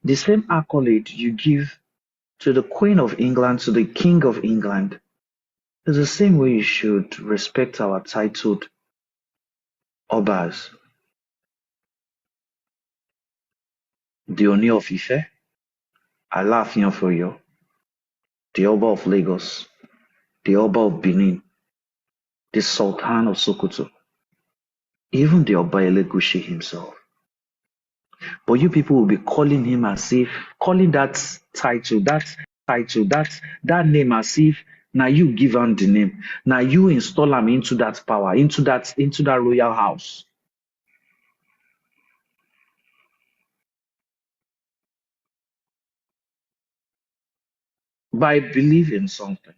The same accolade you give to the Queen of England, to the King of England, is the same way you should respect our titled Obas. The Oni of Ife, Alaafin of Oyo, the Oba of Lagos, the Oba of Benin, the Sultan of Sokoto, even the Oba Elegushi himself. But you people will be calling him as if, calling that that name as if now you give him the name. Now you install him into that power, into that royal house. By believing something.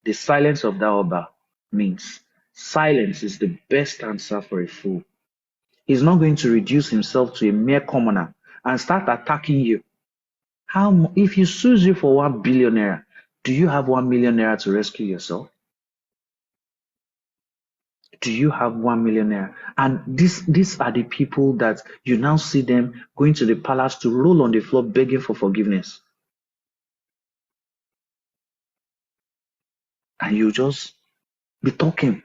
The silence of that Oba means silence is the best answer for a fool. He's not going to reduce himself to a mere commoner and start attacking you. If he sues you for 1 billion naira, do you have 1 million naira to rescue yourself? Do you have 1 million naira? And these are the people that you now see them going to the palace to roll on the floor begging for forgiveness. And you just be talking.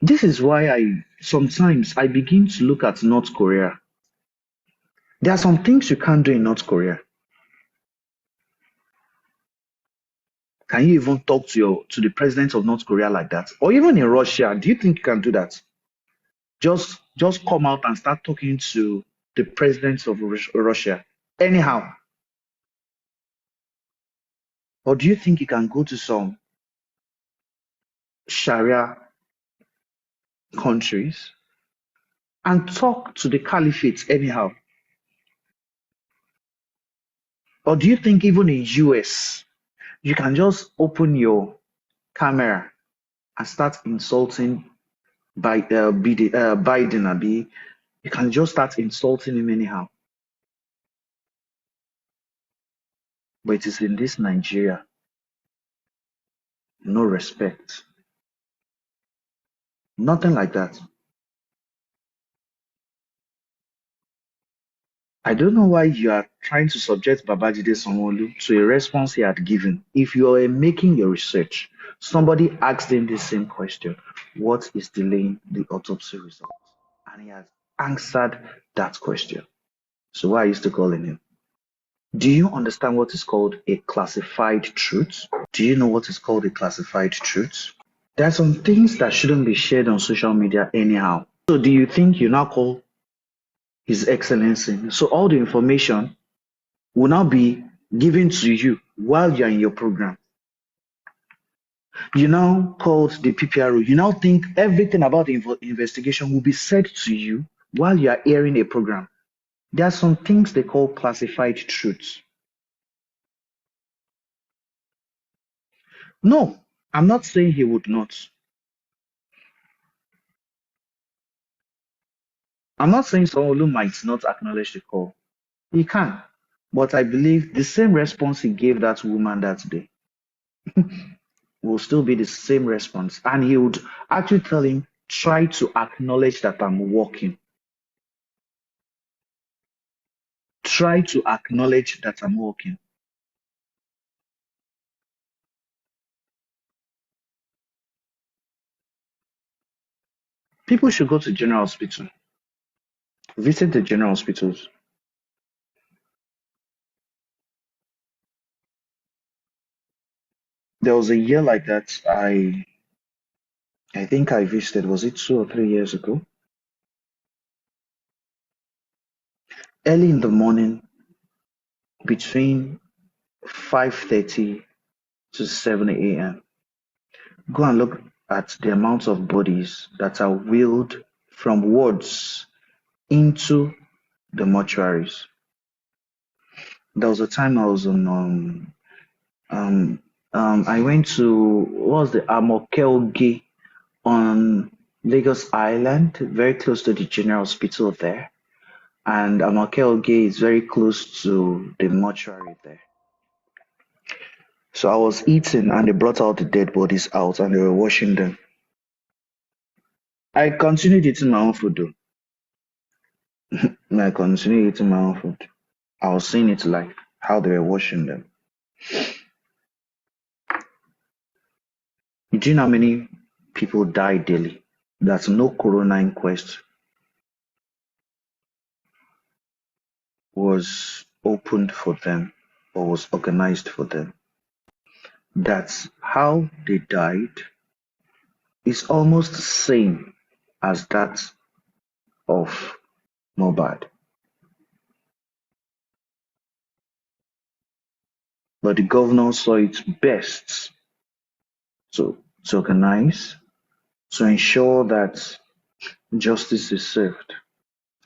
This is why sometimes I begin to look at North Korea. There are some things you can't do in North Korea. Can you even talk to the president of North Korea like that? Or even in Russia, do you think you can do that? Just come out and start talking to the president of Russia anyhow. Or do you think you can go to some Sharia countries and talk to the caliphate anyhow? Or do you think even in US you can just open your camera and start insulting Biden, Abi? You can just start insulting him anyhow. But it is in this Nigeria, no respect. Nothing like that. I don't know why you are trying to subject Babajide Sanwo-Olu to a response he had given. If you are making your research, somebody asked him the same question: what is delaying the autopsy results? And he has answered that question. So why are you still calling him? Do you understand what is called a classified truth? Do you know what is called a classified truth? There are some things that shouldn't be shared on social media anyhow. So do you think you now call His Excellency? So all the information will now be given to you while you're in your program. You now called the PPRO. You now think everything about the investigation will be said to you while you are airing a program. There are some things they call classified truths. No, I'm not saying he would not. I'm not saying Sanwo-Olu might not acknowledge the call. He can. But I believe the same response he gave that woman that day will still be the same response. And he would actually tell him, try to acknowledge that I'm working. Try to acknowledge that I'm working. People should go to general hospital. Visit the general hospitals. There was a year like that. I think I visited, was it 2 or 3 years ago? Early in the morning, between 5:30 to 7 a.m. Go and look at the amount of bodies that are wheeled from wards into the mortuaries. There was a time I was on I went to what was the Amokelge on Lagos Island, very close to the general hospital there. And Amokelge is very close to the mortuary there. So I was eating and they brought out the dead bodies out and they were washing them. I continued eating my own food though. I continued eating my own food. I was seeing it like how they were washing them. Do you know how many people die daily? That no corona inquest was opened for them or was organized for them. That's how they died is almost the same as that of Mobad. But the governor saw it best to organize, to ensure that justice is served.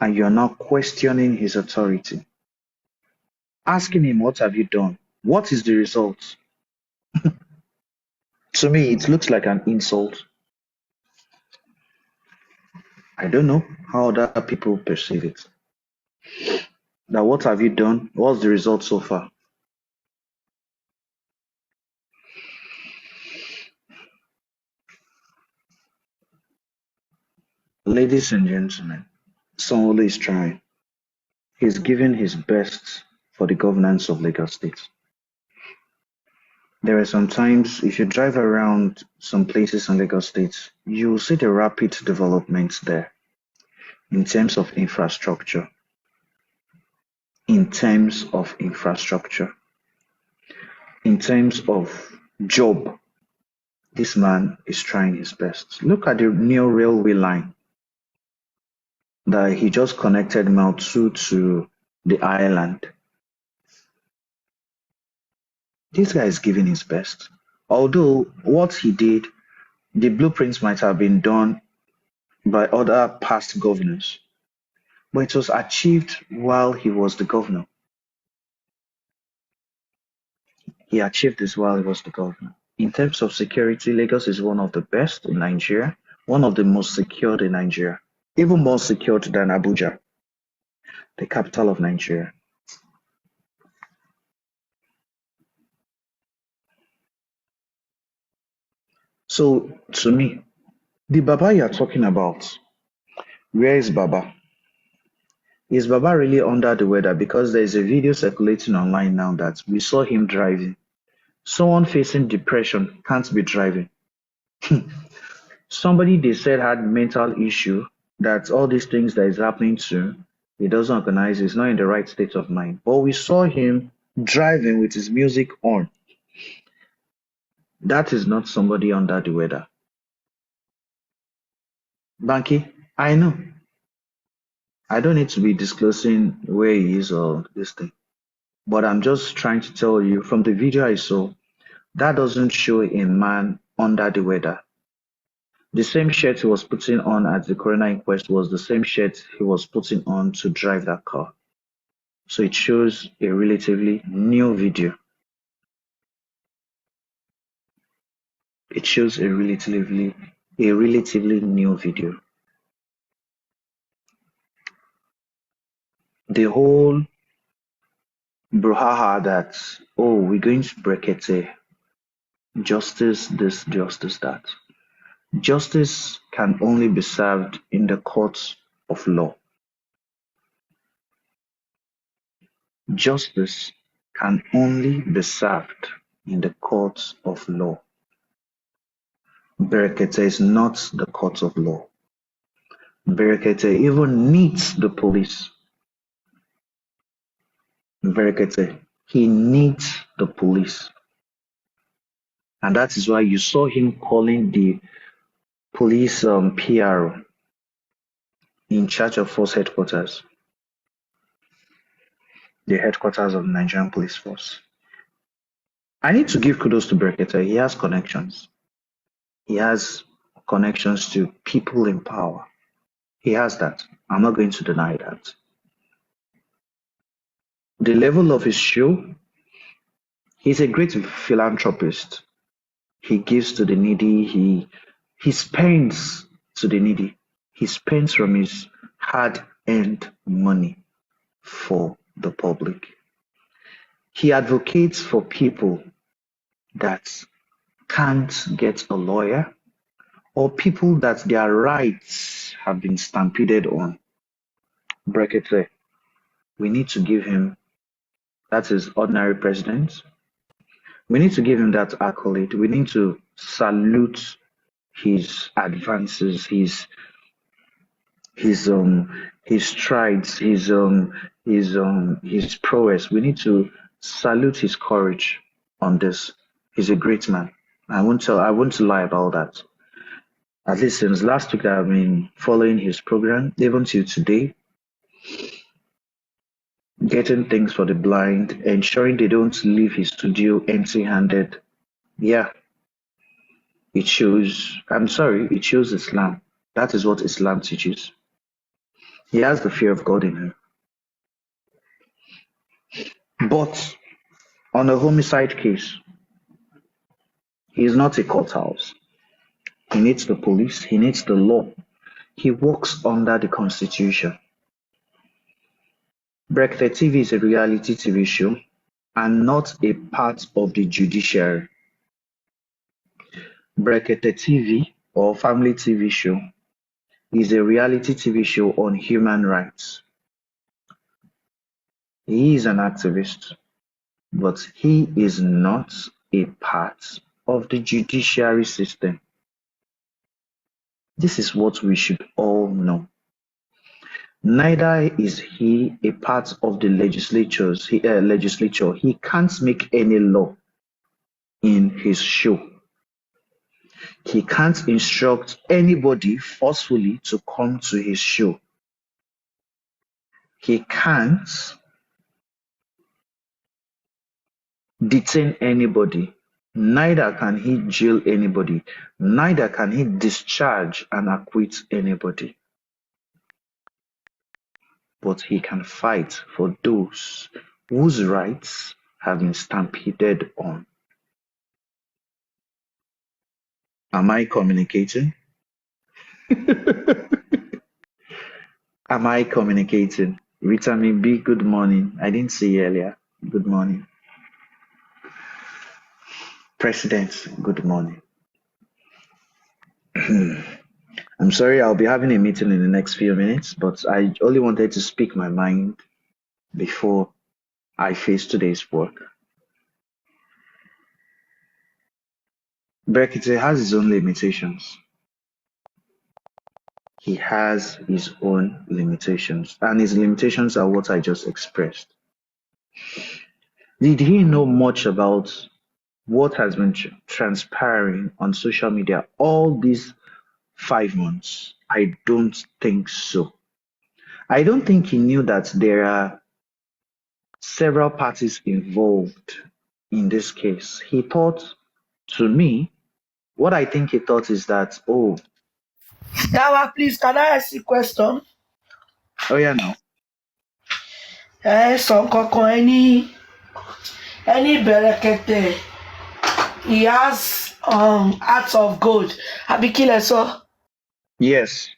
And you're now questioning his authority, asking him, what have you done? What is the result? To me, it looks like an insult. I don't know how other people perceive it. Now, what have you done? What's the result so far? Ladies and gentlemen, Sanwo-Olu is trying. He's giving his best for the governance of Lagos State. There are some times, if you drive around some places in Lagos State, you will see the rapid developments there in terms of infrastructure. In terms of infrastructure, in terms of job, this man is trying his best. Look at the new railway line that he just connected Mile 2 to the island. This guy is giving his best. Although what he did, the blueprints might have been done by other past governors, but it was achieved while he was the governor. He achieved this while he was the governor. In terms of security, Lagos is one of the best in Nigeria, one of the most secured in Nigeria, even more secured than Abuja, the capital of Nigeria. So, to me, the Baba you're talking about, where is Baba? Is Baba really under the weather? Because there is a video circulating online now that we saw him driving. Someone facing depression can't be driving. Somebody they said had mental issue, that all these things that is happening to, he doesn't organize, he's not in the right state of mind. But we saw him driving with his music on. That is not somebody under the weather. Banky, I know. I don't need to be disclosing where he is or this thing. But I'm just trying to tell you from the video I saw, that doesn't show a man under the weather. The same shirt he was putting on at the coroner inquest was the same shirt he was putting on to drive that car. So it shows a relatively new video. It shows a relatively new video. The whole brouhaha that, oh, we're going to Berekete, justice this, justice that. Justice can only be served in the courts of law. Justice can only be served in the courts of law. Berekete is not the court of law. Berekete even needs the police. Berekete, he needs the police. And that is why you saw him calling the police PR in charge of force headquarters, the headquarters of the Nigerian Police Force. I need to give kudos to Berekete. He has connections. He has connections to people in power. He has that. I'm not going to deny that. The level of his show, he's a great philanthropist. He gives to the needy. He spends to the needy. He spends from his hard-earned money for the public. He advocates for people that can't get a lawyer or people that their rights have been stampeded on. Berekete, we need to give him, that is ordinary president. We need to give him that accolade. We need to salute his advances, his strides, his prowess. We need to salute his courage on this. He's a great man. I won't lie about that. At least since last week, I've been following his program, even till today, getting things for the blind, ensuring they don't leave his studio empty-handed. Yeah, it shows Islam. That is what Islam teaches. He has the fear of God in him. But on a homicide case, he is not a courthouse. He needs the police. He needs the law. He works under the Constitution. Berekete TV is a reality TV show and not a part of the judiciary. Berekete TV or family TV show is a reality TV show on human rights. He is an activist, but he is not a part of the judiciary system. This is what we should all know. Neither is he a part of the legislature. He can't make any law in his show. He can't instruct anybody forcefully to come to his show. He can't detain anybody. Neither can he jail anybody. Neither can he discharge and acquit anybody. But he can fight for those whose rights have been stampeded on. Am I communicating? Am I communicating? Vitamin B, good morning. I didn't see you earlier. Good morning. President, good morning. I'm sorry, I'll be having a meeting in the next few minutes, but I only wanted to speak my mind before I face today's work. Berekete has his own limitations. He has his own limitations, and his limitations are what I just expressed. Did he know much about what has been transpiring on social media all these 5 months? I don't think so. I don't think he knew that there are several parties involved in this case. He thought, to me, what I think he thought is that, oh, Dawa, please, can I ask you a question? yeah, no. Some any Berekete, he has hearts of gold. Abikile, so Yes.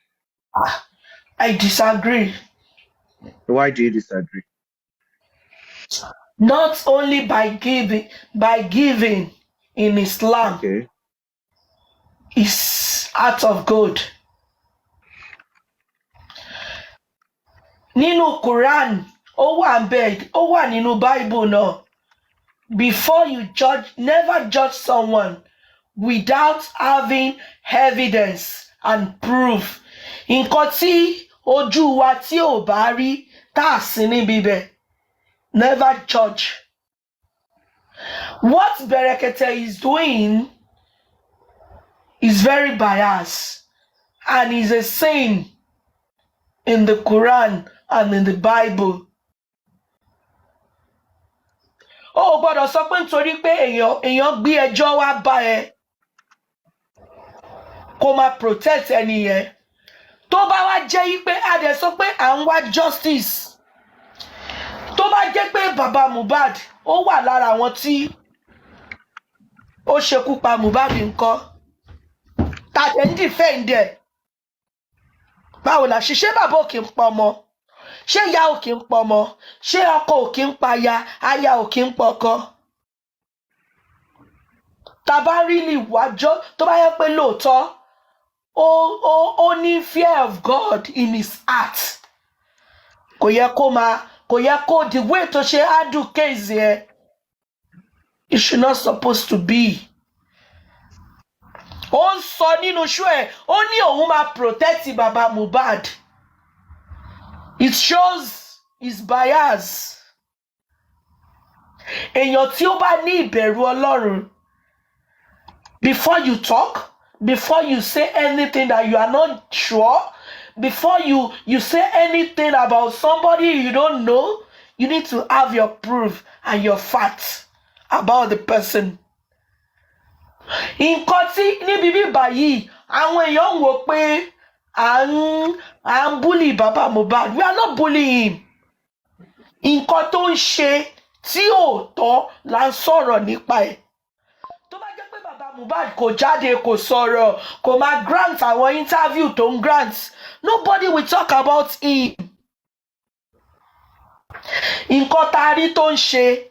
I disagree. Why do you disagree? Not only by giving in Islam Okay. is heart of gold. Nínú Quran, ó wà ńbẹ̀, ó wà nínú Bible náà. Before you judge, never judge someone without having evidence and proof. Nǹkan tí ojú wa tí ò bá rí tá a sí níbi bẹ̀, never judge. What Berekete is doing is very biased and is a sin in the Quran and in the Bible. Ó gbọ́dọ̀ sọ pé nítorí pé èèyàn gbé ẹjọ́ wá bá ẹ kó máa protect ẹni yẹn. Tó bá wá jẹ́ pé a dẹ̀ sọ pé à ń wá justice. Tó bá jẹ́ pé bàbá Mohbad ó wà lára àwọn tí ó ṣekú pa Mohbad ńkọ́. Tàdé ń defend ẹ̀. Báwo la ṣe bàbá ò kí ń pa ọmọ? Ṣé ìyá ò kí ń pa ọmọ? Ṣé ọkọ ò kí ń pa aya ò kí ń pọkọ? Tá bá really wájọ́ tó bá yẹ pé lóòótọ́ ó ní fear of God in his heart. Kò yẹ kó the way tó ṣe handle case yẹn, it should not supposed to be. Ó ń sọ nínú show ẹ̀, ó ní òun máa protect bàbá Mohbad. It shows his bias. Èèyàn tí ó bá ní ìbẹ̀rù Ọlọ́run, before you talk, before you say anything that you are not sure, before you say anything about somebody you don't know, you need to have your proof and your facts about the person. Nǹkan tí níbi bíbá yìí, àwọn èèyàn ń wò pé à ń bully bàbá Mohbad. We are not bullying him. Nǹkan tó ń ṣe tí ò tọ́ là ń sọ̀rọ̀ nípa ẹ̀. Tó bá jẹ́ pé bàbá Mohbad kò jáde, kò sọ̀rọ̀, kò máa grant àwọn interview tó ń grant, nobody will talk about him. Nǹkan tá a rí tó ń ṣe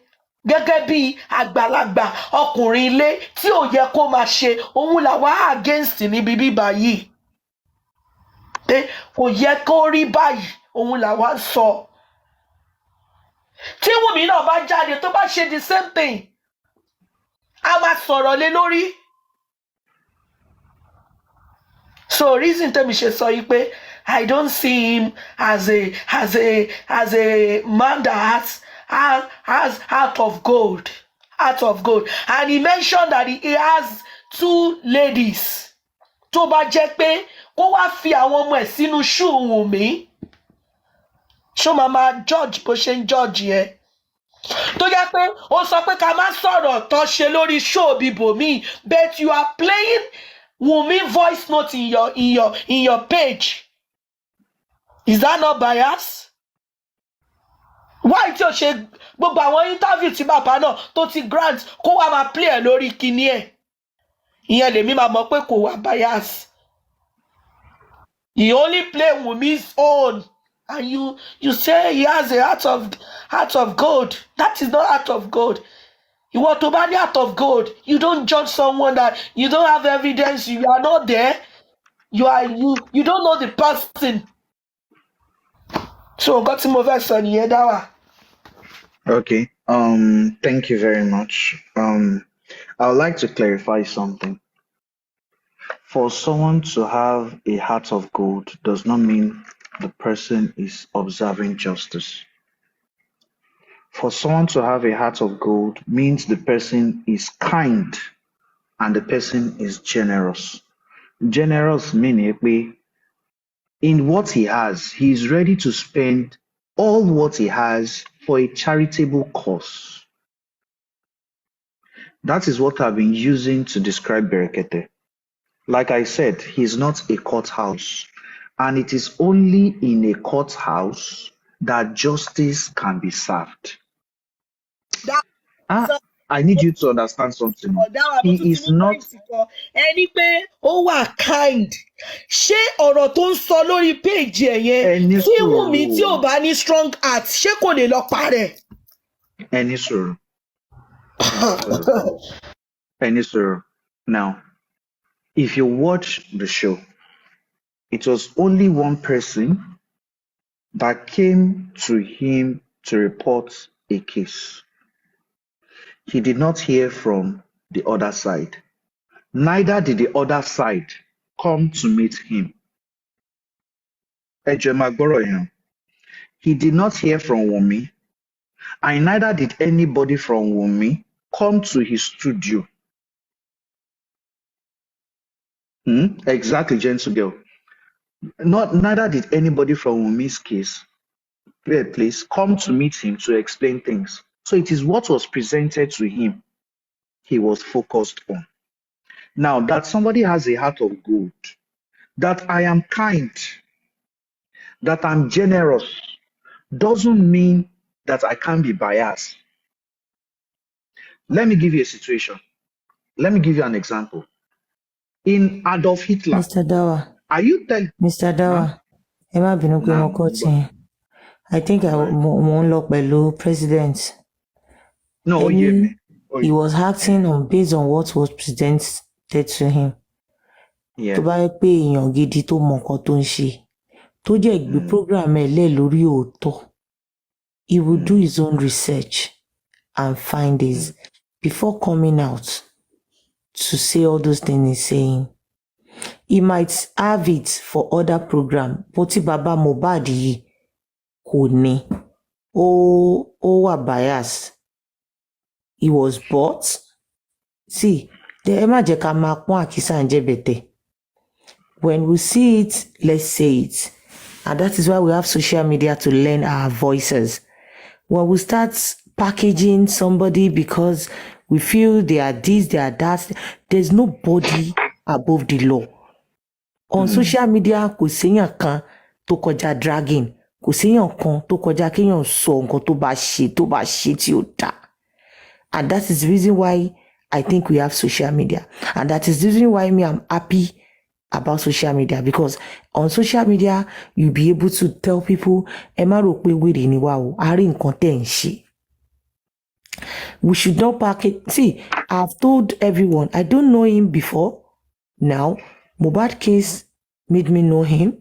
gẹ́gẹ́ bí àgbàlagbà ọkùnrin ilé tí ò yẹ kó máa ṣe, òun là wá against níbi bíbá yìí. Kò yẹ kó rí báyìí, òun là wá sọ. Tí Wùmí náà bá jáde tó bá ṣe the same thing, a máa sọ̀rọ̀ lé lórí. So reason tẹ́mi ṣe sọ yìí pé I don't see him as a man that has heart of gold. And he mentioned that he has 2 ladies. Tó bá jẹ́ pé kó wá fi àwọn ọmọ ẹ̀ sínú shoe Wùmí, ṣó máa judge bó ṣe ń judge yẹn. Tó jẹ́ pé ó sọ pé ká má sọ̀rọ̀ tó ṣe lórí show bíbòmí, but you are playing Wumi voice note in your page. Is that not bias? Why tí o ṣe gbogbo àwọn interview tí bàbá náà tó ti grant kó wá máa play ẹ̀ lórí kíní ẹ̀? Ìyẹn lèmi máa mọ̀ pé kò wá bias. He only play Wumi's own. And you say he has a heart of gold. That is not heart of gold. Ìwọ tó bá ní heart of gold, you don't judge someone that you don't have evidence, you are not there, you don't know the person. So nǹkan tí mo fẹ́ sọ nìyẹn Dáwà. Okay. Thank you very much. I would like to clarify something. For someone to have a heart of gold does not mean the person is observing justice. For someone to have a heart of gold means the person is kind and the person is generous. Generous meaning in what he has, he is ready to spend all what he has for a charitable cause. That is what I've been using to describe Berekete. Like I said, he's not a courthouse, and it is only in a courthouse that justice can be served. I need you to understand something. He is not. Ẹni pé ó wà kind. Ṣé ọ̀rọ̀ tó ń sọ lórí page ẹ̀ yẹn tí Wùmí tí ò bá ní strong heart ṣé kò lè lọ parẹ́? Ẹni sọ̀rọ̀. Now, if you watch the show, it was only one person that came to him to report a case. He did not hear from the other side. Neither did the other side come to meet him. He did not hear from Wumi, and neither did anybody from Wumi come to his studio. Exactly, gentle girl. Neither did anybody from Wumi's case, place, come to meet him to explain things. So it is what was presented to him he was focused on. Now, that somebody has a heart of gold, that I am kind, that I'm generous, doesn't mean that I can't be biased. Let me give you a situation. Let me give you an example. In Adolf Hitler, Mr. Dawa. Are you telling Mr. Dawa? Ẹ má bínú pé mo kọ́ tí. I think mo ń lọ pẹ̀lú president. No, yeah, He was acting based on what was presented to him. tó bá yẹ pé èèyàn gidi tó mọ nǹkan tó ń ṣe tó jẹ́ gbé program ẹ̀ lẹ̀ lórí òótọ́, he will do his own research and findings before coming out to say all those things he's saying. He might have it for other program, but tí bàbá Mohbad yìí kò ní, ó wà biased. He was bought. See, ẹ má jẹ́ ká máa pọ́n àkísà ń jẹ́ bẹ̀tẹ̀. When we see it, let's say it. And that is why we have social media to lend our voices. When we start packaging somebody because we feel they are this, they are that, there's nobody above the law. On social media, kò séyàn kan tó kọjá dragging, kò séyàn kan tó kọjá kéèyàn sọ nǹkan tó bá ṣe tí ó dá. And that is the reason why I think we have social media. And that is the reason why I'm happy about social media, because on social media you'll be able to tell people ẹ má rò pé wèrè ni wá o, a rí nǹkan tẹ́ ń ṣe. We should not package. See, I've told everyone, I don't know him before. Now, Mohbad case made me know him.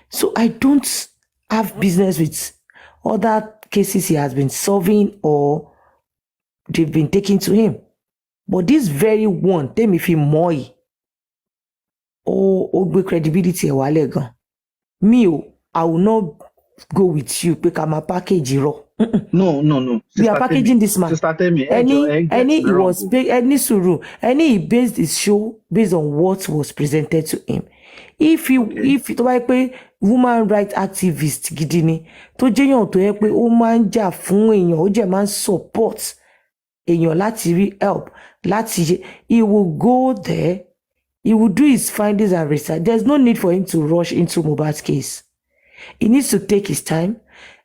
So I don't have business with other cases he has been solving or they've been taken to him. But this very one, tèmi fi mọ̀ ẹ́, ó gbé credibility ẹ̀ wálẹ̀ gan. Me o, I will not go with you pé ká máa package irọ́. No. We are packaging this man. Sister Temi, he based his show based on what was presented to him. If tó bá yẹ pé woman rights activist gidi ni, tó jẹ́yàn tó yẹ pé ó máa ń jà fún èèyàn, ó jẹ́ máa ń support èèyàn láti rí help, he will go there, he will do his findings and research. There's no need for him to rush into Mohbad's case. He needs to take his time.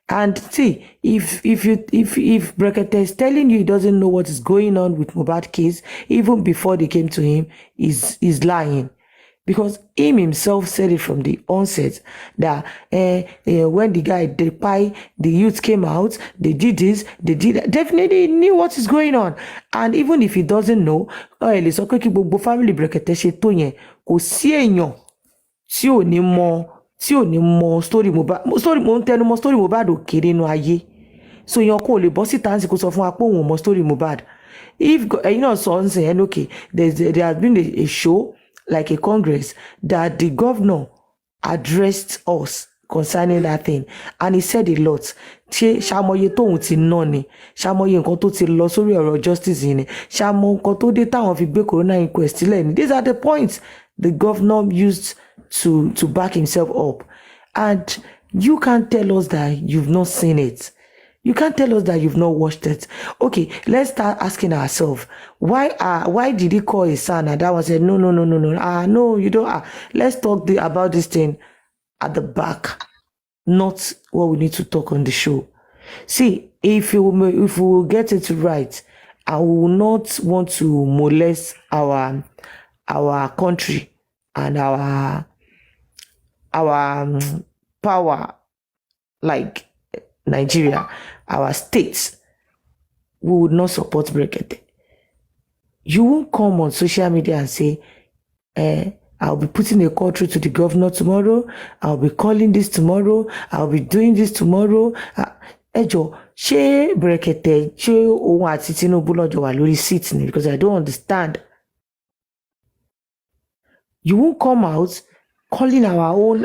And see, if Berekete is telling you he doesn't know what is going on with Mohbad case, even before they came to him, is lying. Because him himself said it from the onset that when the guy, the youth came out, they did this, they did that. Definitely he knew what is going on. And even if he doesn't know, lè sọ pé kí gbogbo family Berekete ṣe tó yẹn, kò sí èèyàn tí ò ní mọ story Mohbad. Mo ń tẹnu mọ́ story Mohbad ò kéré nínú ayé. So èèyàn kò lè bọ́ síta ńsìn kó sọ fún wa pé òun ò mọ story Mohbad. If sọ ńsìn, okay, there has been a show like a congress that the governor addressed us concerning that thing, and he said a lot. Ṣàmọye tóun ti ná ni, ṣàmọye nǹkan tó ti lọ sórí ọ̀rọ̀ justice yìí ni, ṣàmọ nǹkan tó dé táwọn fi gbé corona inquest sílẹ̀ ni. These are the points the governor used to back himself up. And you can't tell us that you've not seen it. You can't tell us that you've not watched it. Okay, let's start asking ourselves, why did he call his son? And that one said, no. No, you don't. Let's talk about this thing at the back, not what we need to talk on the show. See, if we will get it right, I will not want to molest our country and our power, like Nigeria, our states. We would not support Berekete. You won't come on social media and say, I'll be putting a call through to the governor tomorrow, I'll be calling this tomorrow, I'll be doing this tomorrow. Ẹjọ́, ṣé Berekete, ṣé òun àti Tinubu lọ́jọ́ wà lórí seat ni? Because I don't understand. You won't come out calling our own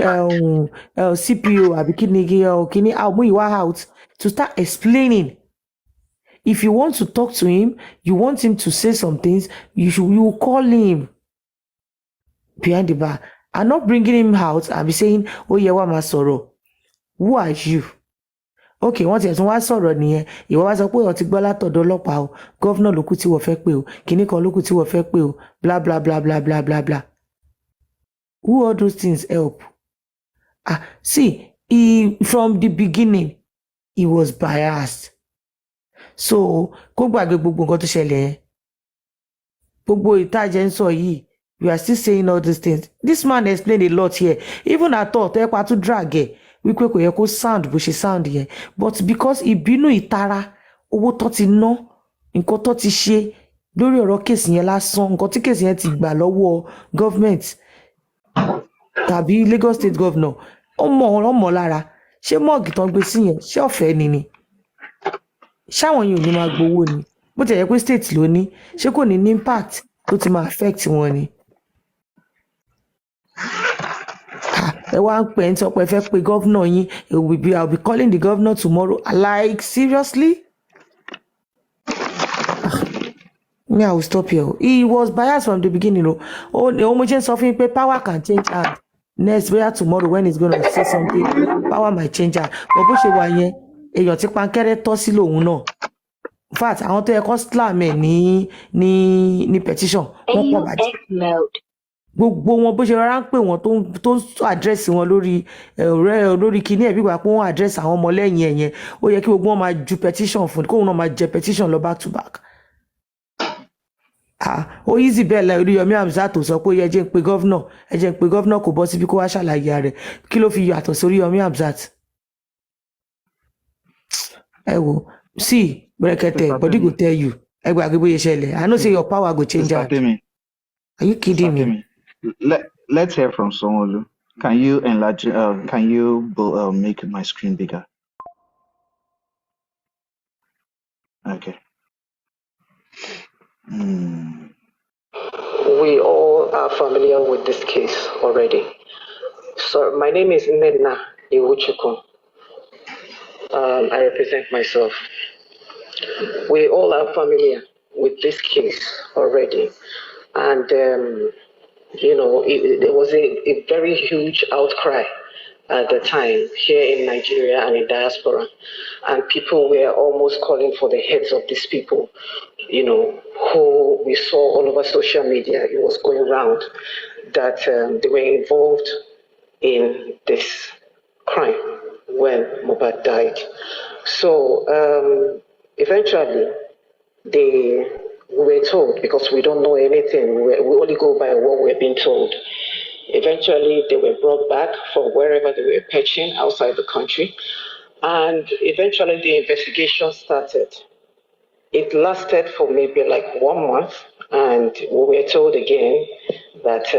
CPO Abikinigi or Kini Amuyiwa out to start explaining. If you want to talk to him, you want him to say some things, you will call him behind the bar and not bringing him out and be saying, oh yeah, wa ma sọ̀rọ̀. Who are you? Okay, once you want sọ̀rọ̀ nìyẹn, ìwọ wá sọ pé ó ti gbọ́ látọ̀dọ̀ ọlọ́pàá o, governor ló kù tí wọ́n fẹ́ pé o, kíní kan ló kù tí wọ́n fẹ́ pé o, blah blah blah blah blah blah blah. Who all those things help? See, from the beginning, he was biased. So, kó gbàgbé gbogbo nǹkan tó ṣẹlẹ̀ yẹn. Gbogbo ìtajẹ ń sọ yìí, we are still saying all these things. This man explained a lot here. Even I thought, ẹ pa tún drag ẹ̀, wípé kò yẹ kó sound bó ṣe sound yẹn. But because ìbínú ìtara, owó tó ti ná, nǹkan tó ti ṣe lórí ọ̀rọ̀ kéèsì yẹn lásán, nǹkan tí kéèsì yẹn ti gbà lọ́wọ́ government, tàbí Lagos State Governor ó mọ̀ lára ṣé mọ́ọ̀gì tán gbé sí yẹn ṣé ọ̀fẹ́ ni ṣáwọn yìí ò ní máa gbowó ni bó ti yẹ pé state ló ní ṣé kò ní impact tó ti máa affect wọn ni. ẹ wá ń pè ń sọ pé ẹ fẹ́ pe governor yín I'll be calling the governor tomorrow like seriously. Me, I will stop here. He was biased from the beginning. Mo ṣe ń sọ fún yín pé power can change hand next where tomorrow when he's gonna say something power might change hand but bó ṣe wà yẹn èèyàn tí pankẹ́rẹ́ tọ́ sí lòun náà in fact àwọn tó yẹ kó slam ẹ̀ ní petition wọ́n pọ̀ bàjẹ́ gbogbo wọn bó ṣe rárá ń pè wọ́n tó ń àdírẹ́sì wọn lórí kíní ẹ̀ gbígbà pé wọ́n àdírẹ́sì àwọn ọmọlẹ́yìn ẹ̀ yẹn ó yẹ kí gbogbo wọn máa ju petition fún kóun náà máa jẹ petition lọ back to back. Ó easy bẹ́ẹ̀ la Oríyọmí Hamzat tó sọ pé ẹ jẹ́ ń pe gọ́vnà kò bọ́ síbi kó wá ṣàlàyé rẹ̀ kí ló fi yàtọ̀ sí Oríyọmí Hamzat. ẹ wo see Berekete body go tell you ẹ gbàgbé bóyá ṣẹlẹ̀ I know say your power go change hand. Are you kidding me? Let's hear from Sanwo-Olu. Can you enlarge? Can you make my screen bigger? Okay. We all are familiar with this case already. So my name is Nedna Iwuchukwu. I represent myself. We all are familiar with this case already. And, there was a very huge outcry at the time here in Nigeria and in diaspora. And people were almost calling for the heads of these people, who we saw all over social media. It was going around that they were involved in this crime when Mohbad died. So eventually, we were told, because we don't know anything, we only go by what we're being told. Eventually, they were brought back from wherever they were perching outside the country. And eventually, the investigation started. It lasted for maybe like 1 month. And we were told again that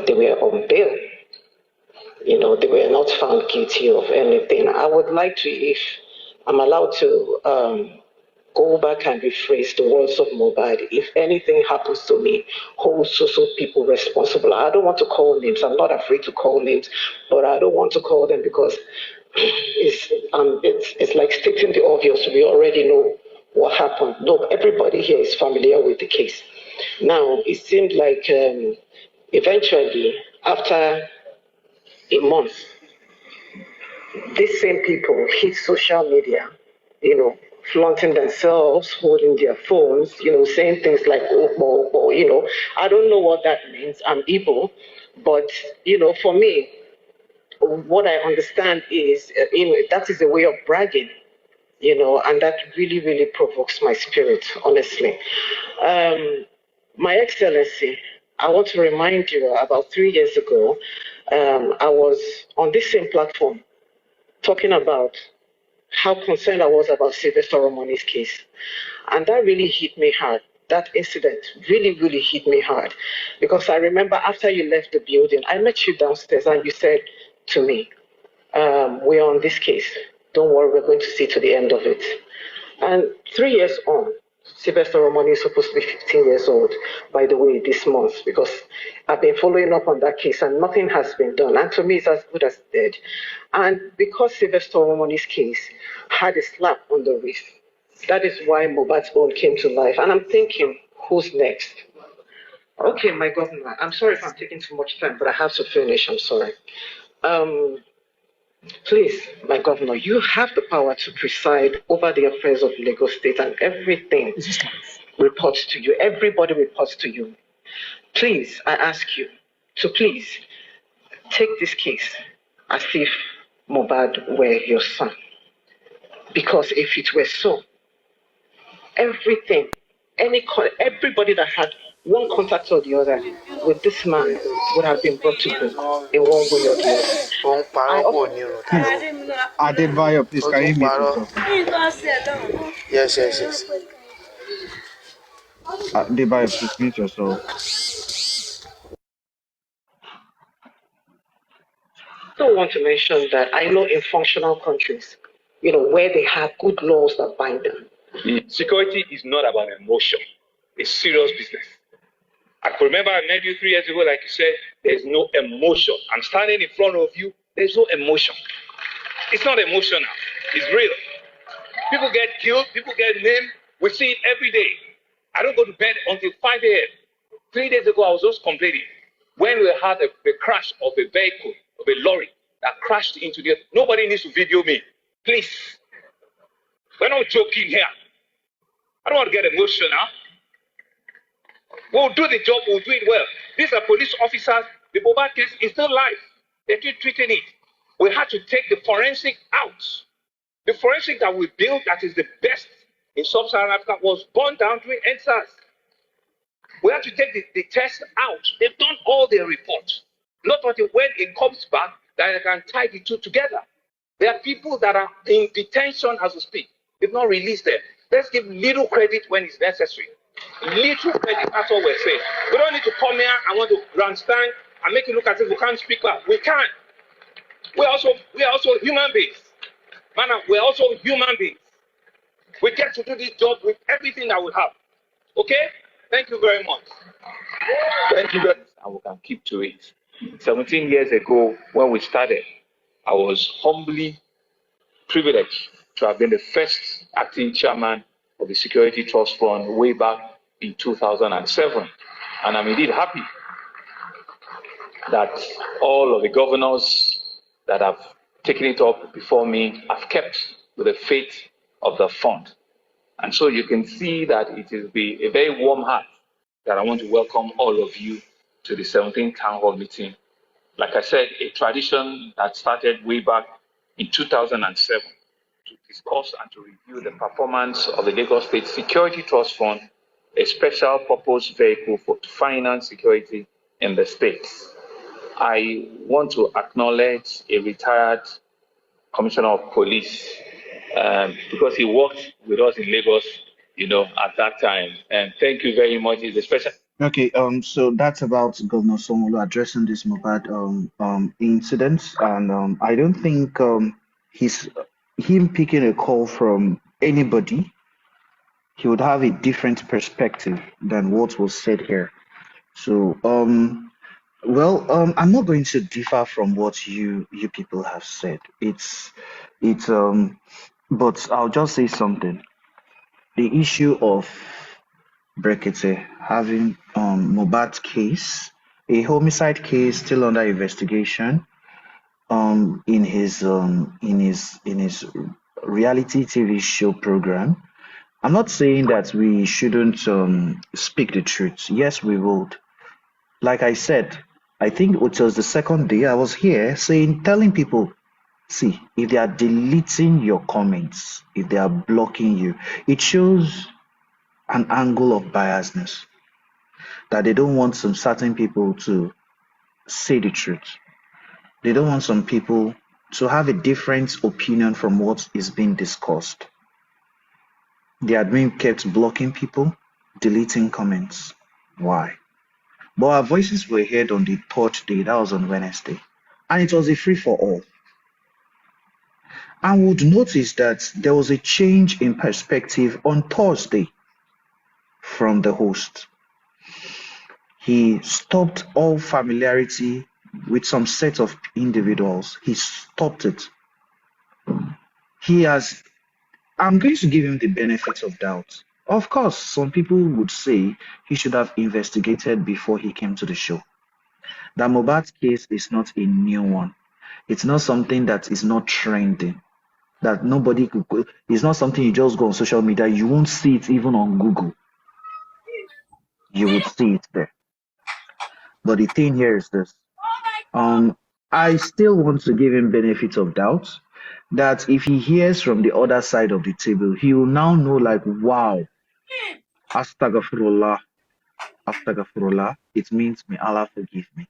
they were on bail. They were not found guilty of anything. I would like to, if I'm allowed to, go back and rephrase the words of Mohbad. If anything happens to me, hold so people responsible. I don't want to call names. I'm not afraid to call names, but I don't want to call them because it's like stating the obvious. We already know what happened. No, everybody here is familiar with the case. Now, it seemed like eventually, after a month, these same people hit social media, flaunting themselves, holding their phones, saying things like, I don't know what that means. I'm Igbo. But, for me, what I understand is, that is a way of bragging, and that really, really provokes my spirit, honestly. My Excellency, I want to remind you, about 3 years ago, I was on this same platform talking about how concerned I was about Sylvester Romani's case. And that really hit me hard. That incident really, really hit me hard. Because I remember after you left the building, I met you downstairs and you said to me, we're on this case. Don't worry, we're going to see to the end of it. And 3 years on, Sylvester Romani is supposed to be 15 years old, by the way, this month, because I've been following up on that case and nothing has been done. And to me, it's as good as dead. And because Sylvester Romani's case had a slap on the wrist, that is why Mohbad's own came to life. And I'm thinking, who's next? Okay, my governor, I'm sorry if I'm taking too much time, but I have to finish. I'm sorry. Please, my governor, you have the power to preside over the affairs of Lagos State and everything reports to you. Everybody reports to you. Please, I ask you to please take this case as if Mohbad were your son. Because if it were so, everybody that had one contact or the other with this man would have been brought to book in one way or the other. Adebayo, please, can you mute yourself? Yes. Adebayo, please mute yourself. also want to mention that I know in functional countries, where they have good laws that bind them. Security is not about emotion. It's serious business. I could remember I met you 3 years ago, like you said, there's no emotion. I'm standing in front of you, there's no emotion. It's not emotional, it's real. People get killed, people get named, we see it every day. I don't go to bed until 5 a.m. 3 days ago, I was just complaining when we had the crash of a vehicle, of a lorry that crashed into the. Nobody needs to video me. Please. We're not joking here. I don't want to get emotional. We'll do the job, we'll do it well. These are police officers. The Boba case is still live. They're still treating it. We had to take the forensic out. The forensic that we built, that is the best in sub-Saharan Africa, was burned down during NSAS. We have to take the test out. They've done all their reports. Not until when it comes back that they can tie the two together. There are people that are in detention as we speak. They've not released them. Let's give little credit when it's necessary. Little credit, that's all we're saying. We don't need to come here and want to grandstand and make it look as if we can't speak back. We can. We are also human beings. Man, we're also human beings. We get to do this job with everything that we have. Okay? Thank you very much. Thank you very much. And we can keep to it. 17 years ago, when we started, I was humbly privileged to have been the first acting chairman of the Security Trust Fund way back in 2007. And I'm indeed happy that all of the governors that have taken it up before me have kept with the faith of the fund. And so you can see that it is with a very warm heart that I want to welcome all of you to the 17th Town Hall meeting. Like I said, a tradition that started way back in 2007 to discuss and to review the performance of the Lagos State Security Trust Fund, a special purpose vehicle to finance security in the states. I want to acknowledge a retired commissioner of police because he worked with us in Lagos, at that time. And thank you very much. It's a special. Okay, so that's about Governor Somolu addressing this Mohbad incident, and I don't think him picking a call from anybody, he would have a different perspective than what was said here. So, I'm not going to differ from what you people have said. But I'll just say something. The issue of Berekete having Mohbad's case, a homicide case still under investigation, in his reality TV show program. I'm not saying that we shouldn't speak the truth. Yes, we would. Like I said, I think it was the second day I was here telling people, see, if they are deleting your comments, if they are blocking you, it shows an angle of biasness, that they don't want some certain people to say the truth. They don't want some people to have a different opinion from what is being discussed. The admin kept blocking people, deleting comments. Why? But our voices were heard on the third day, that was on Wednesday, and it was a free for all. And would notice that there was a change in perspective on Thursday from the host. He stopped all familiarity with some set of individuals. He stopped it. I'm going to give him the benefit of doubt. Of course, some people would say he should have investigated before he came to the show. The Mohbad case is not a new one. It's not something that is not trending. That nobody could go. It's not something you just go on social media. You won't see it even on Google. You would see it there. But the thing here is this. I still want to give him benefit of doubt that if he hears from the other side of the table, he will now know, like, wow, astaghfirullah, it means may Allah forgive me.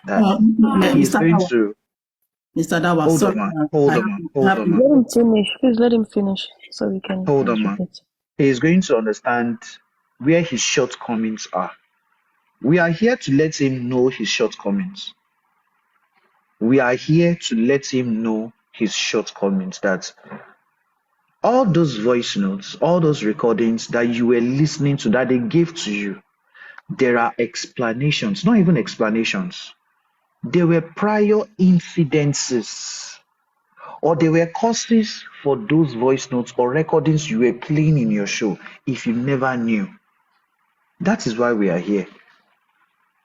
That he's going to. Mr. Dawa, Hold sorry. on, man. Let him finish. Please let him finish so we can. Hold on, man. He is going to understand where his shortcomings are. We are here to let him know his shortcomings. We are here to let him know his shortcomings, that all those voice notes, all those recordings that you were listening to, that they gave to you, there are explanations, not even explanations. There were prior incidences, or there were causes for those voice notes or recordings you were playing in your show if you never knew. That is why we are here.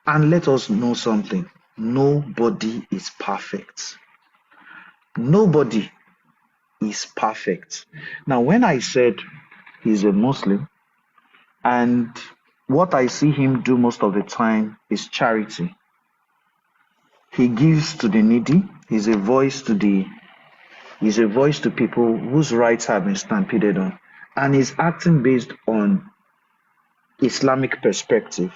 And let us know something. Nobody is perfect. Nobody is perfect. Now, when I said he's a Muslim, and what I see him do most of the time is charity. He gives to the needy. He's a voice to people whose rights have been stampeded on, and he's acting based on Islamic perspective.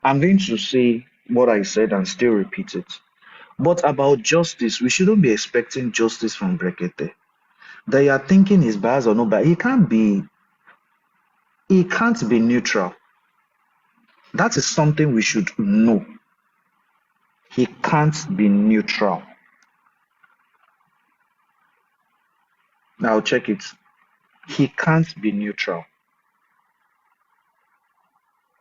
I'm going to say what I said and still repeat it. But about justice, we shouldn't be expecting justice from Berekete. That you are thinking is biased or not, but he can't be neutral. That is something we should know. He can't be neutral. Now check it. He can't be neutral.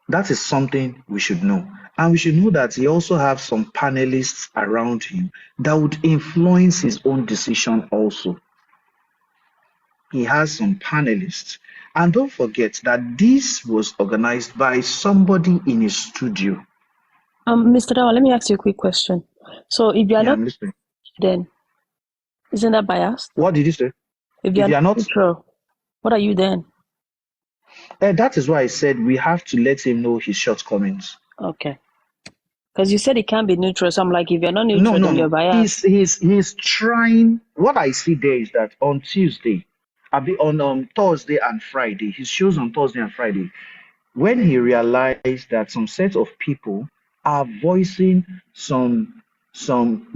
That is something we should know. And we should know that he also has some panelists around him that would influence his own decision also. He has some panelists. And don't forget that this was organized by somebody in his studio. Mr. Dawa, let me ask you a quick question. So if you are Yeah, not, I'm listening. then isn't that biased? What did you say? If you are not neutral, what are you then? That is why I said we have to let him know his shortcomings. Okay. Because you said it can't be neutral. So I'm like, if you're not neutral, then you're biased. He's trying. What I see there is that on Tuesday, on Thursday and Friday, his shows on Thursday and Friday, when he realized that some set of people are voicing some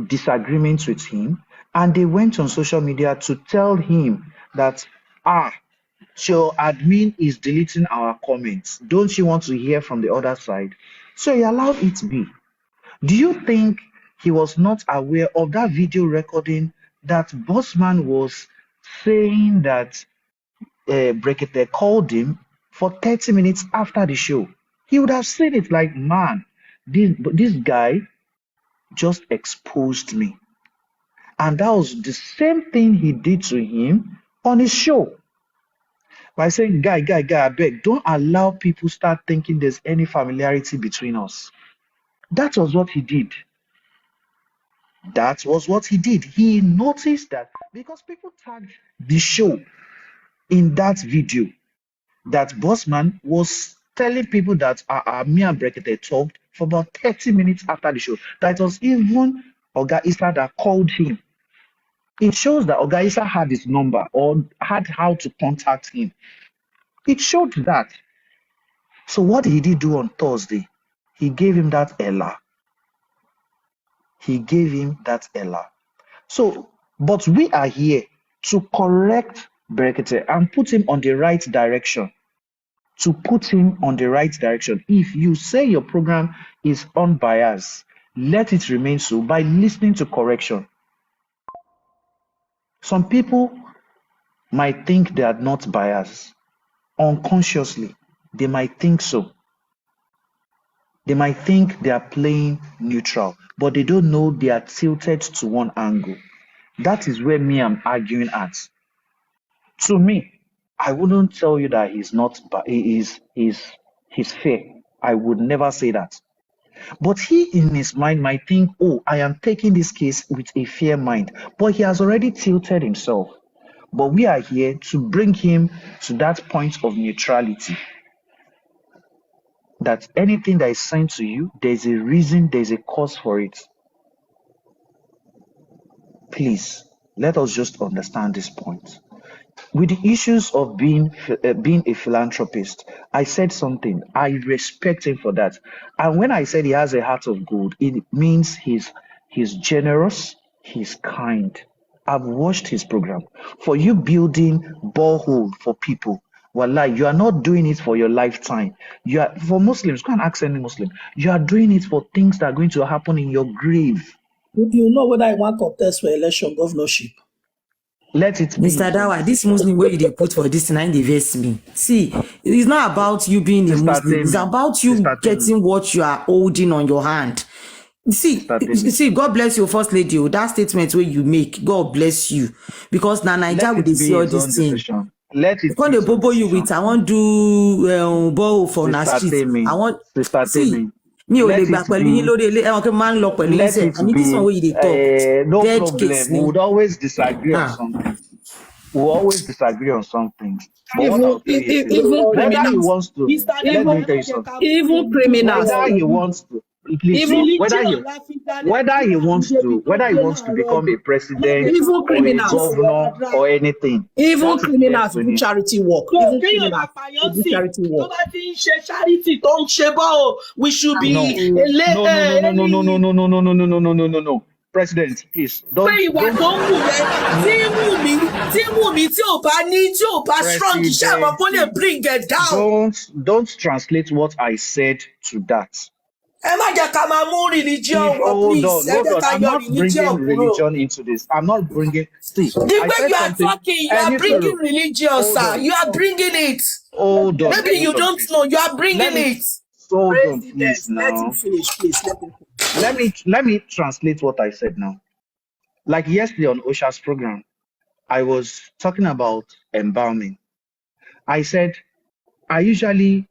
disagreements with him, and they went on social media to tell him that your admin is deleting our comments. Don't you want to hear from the other side? So he allowed it be. Do you think he was not aware of that video recording that Bossman was saying that Berekete called him for 30 minutes after the show? He would have seen it like, man, this guy just exposed me. And that was the same thing he did to him on his show. By saying, guy, I beg, don't allow people start thinking there's any familiarity between us. That was what he did. That was what he did. He noticed that because people tagged the show in that video, that Bossman was telling people that me and Berekete talked for about 30 minutes after the show. That it was even Oga Issa that called him. It shows that Oga Issa had his number or had how to contact him. It showed that. So what did he do on Thursday? He gave him that Ella. He gave him that Ella. So, but we are here to correct Berekete and put him on the right direction. To put him on the right direction. If you say your program is unbiased, let it remain so by listening to correction. Some people might think they are not biased. Unconsciously, they might think so. They might think they are playing neutral, but they don't know they are tilted to one angle. That is where me I'm arguing at. To me, I wouldn't tell you that he's not, but he's fair. I would never say that. But he in his mind might think, oh, I am taking this case with a fair mind. But he has already tilted himself. But we are here to bring him to that point of neutrality. That anything that is sent to you, there's a reason, there's a cause for it. Please, let us just understand this point. With the issues of being a philanthropist, I said something. I respect him for that. And when I said he has a heart of gold, it means he's generous, he's kind. I've watched his program. For you building borehole for people, Wallah, you are not doing it for your lifetime. You are for Muslims. Go and ask any Muslim. You are doing it for things that are going to happen in your grave. You know whether I want contest for election governorship. Let it be Mr. his own Dawa, this decision. Muslim way they put for this nine they vex me. See, it's not about you being a Sister Muslim. It's Temi, about you Sister Temi, getting what you are holding on your hand. Sister Temi. God bless you, First Lady. That statement where you make, God bless you. Because now Nigeria Let will they it see be all his own this thing. decision. Let it When be they his own bobo you decision. with, I want do borrow for na Sister street. Temi, I want Sister see. Temi, Mi ò lè let gbà it pẹ̀lú yín be. lórí ilé ẹ̀wọ̀n kí n máa ń lọ pẹ̀lú yín Let sẹ̀. it And this one be. where you dey talk. No Dead case problem. We ni. would always disagree on Ah. some things. We'll always disagree on some things. But what Even I'll tell you is, even whether he criminals. wants to, Mr. let Dawa, me tell you something. even criminals. Whether he wants to, please, Even whether he wants to become a president even or a criminals. governor or anything, Even that is left criminals to do him. charity work. So Even kéèyàn criminals máa pààyàn do sí charity tó work. bá ti ń ṣe charity tó ń ṣe bọ́ o, we should be No, no. President, please pé don't ìwà tó ń wù yẹn tí Wùmí tí ò bá ní tí ò bá strong iṣẹ́ àmọ́ kó lè President, bring it down. don't translate what I said to that. Ẹ má jẹ́ ká máa mú religion If wọ please. Ẹ hold jẹ́ on, ká I'm yọ not religion bringing kúrò. religion into this. I'm not bringing. See, The I way said you are something. talking, you are bringing religion, Hold sir. on. You are bringing it. Hold on. Maybe you don't Please. know. You are bringing it. Hold on, President, please. let him Now, finish, please. Let him finish. let me translate what I said now. Like yesterday on Osha's program, I was talking about embalming. I said I usually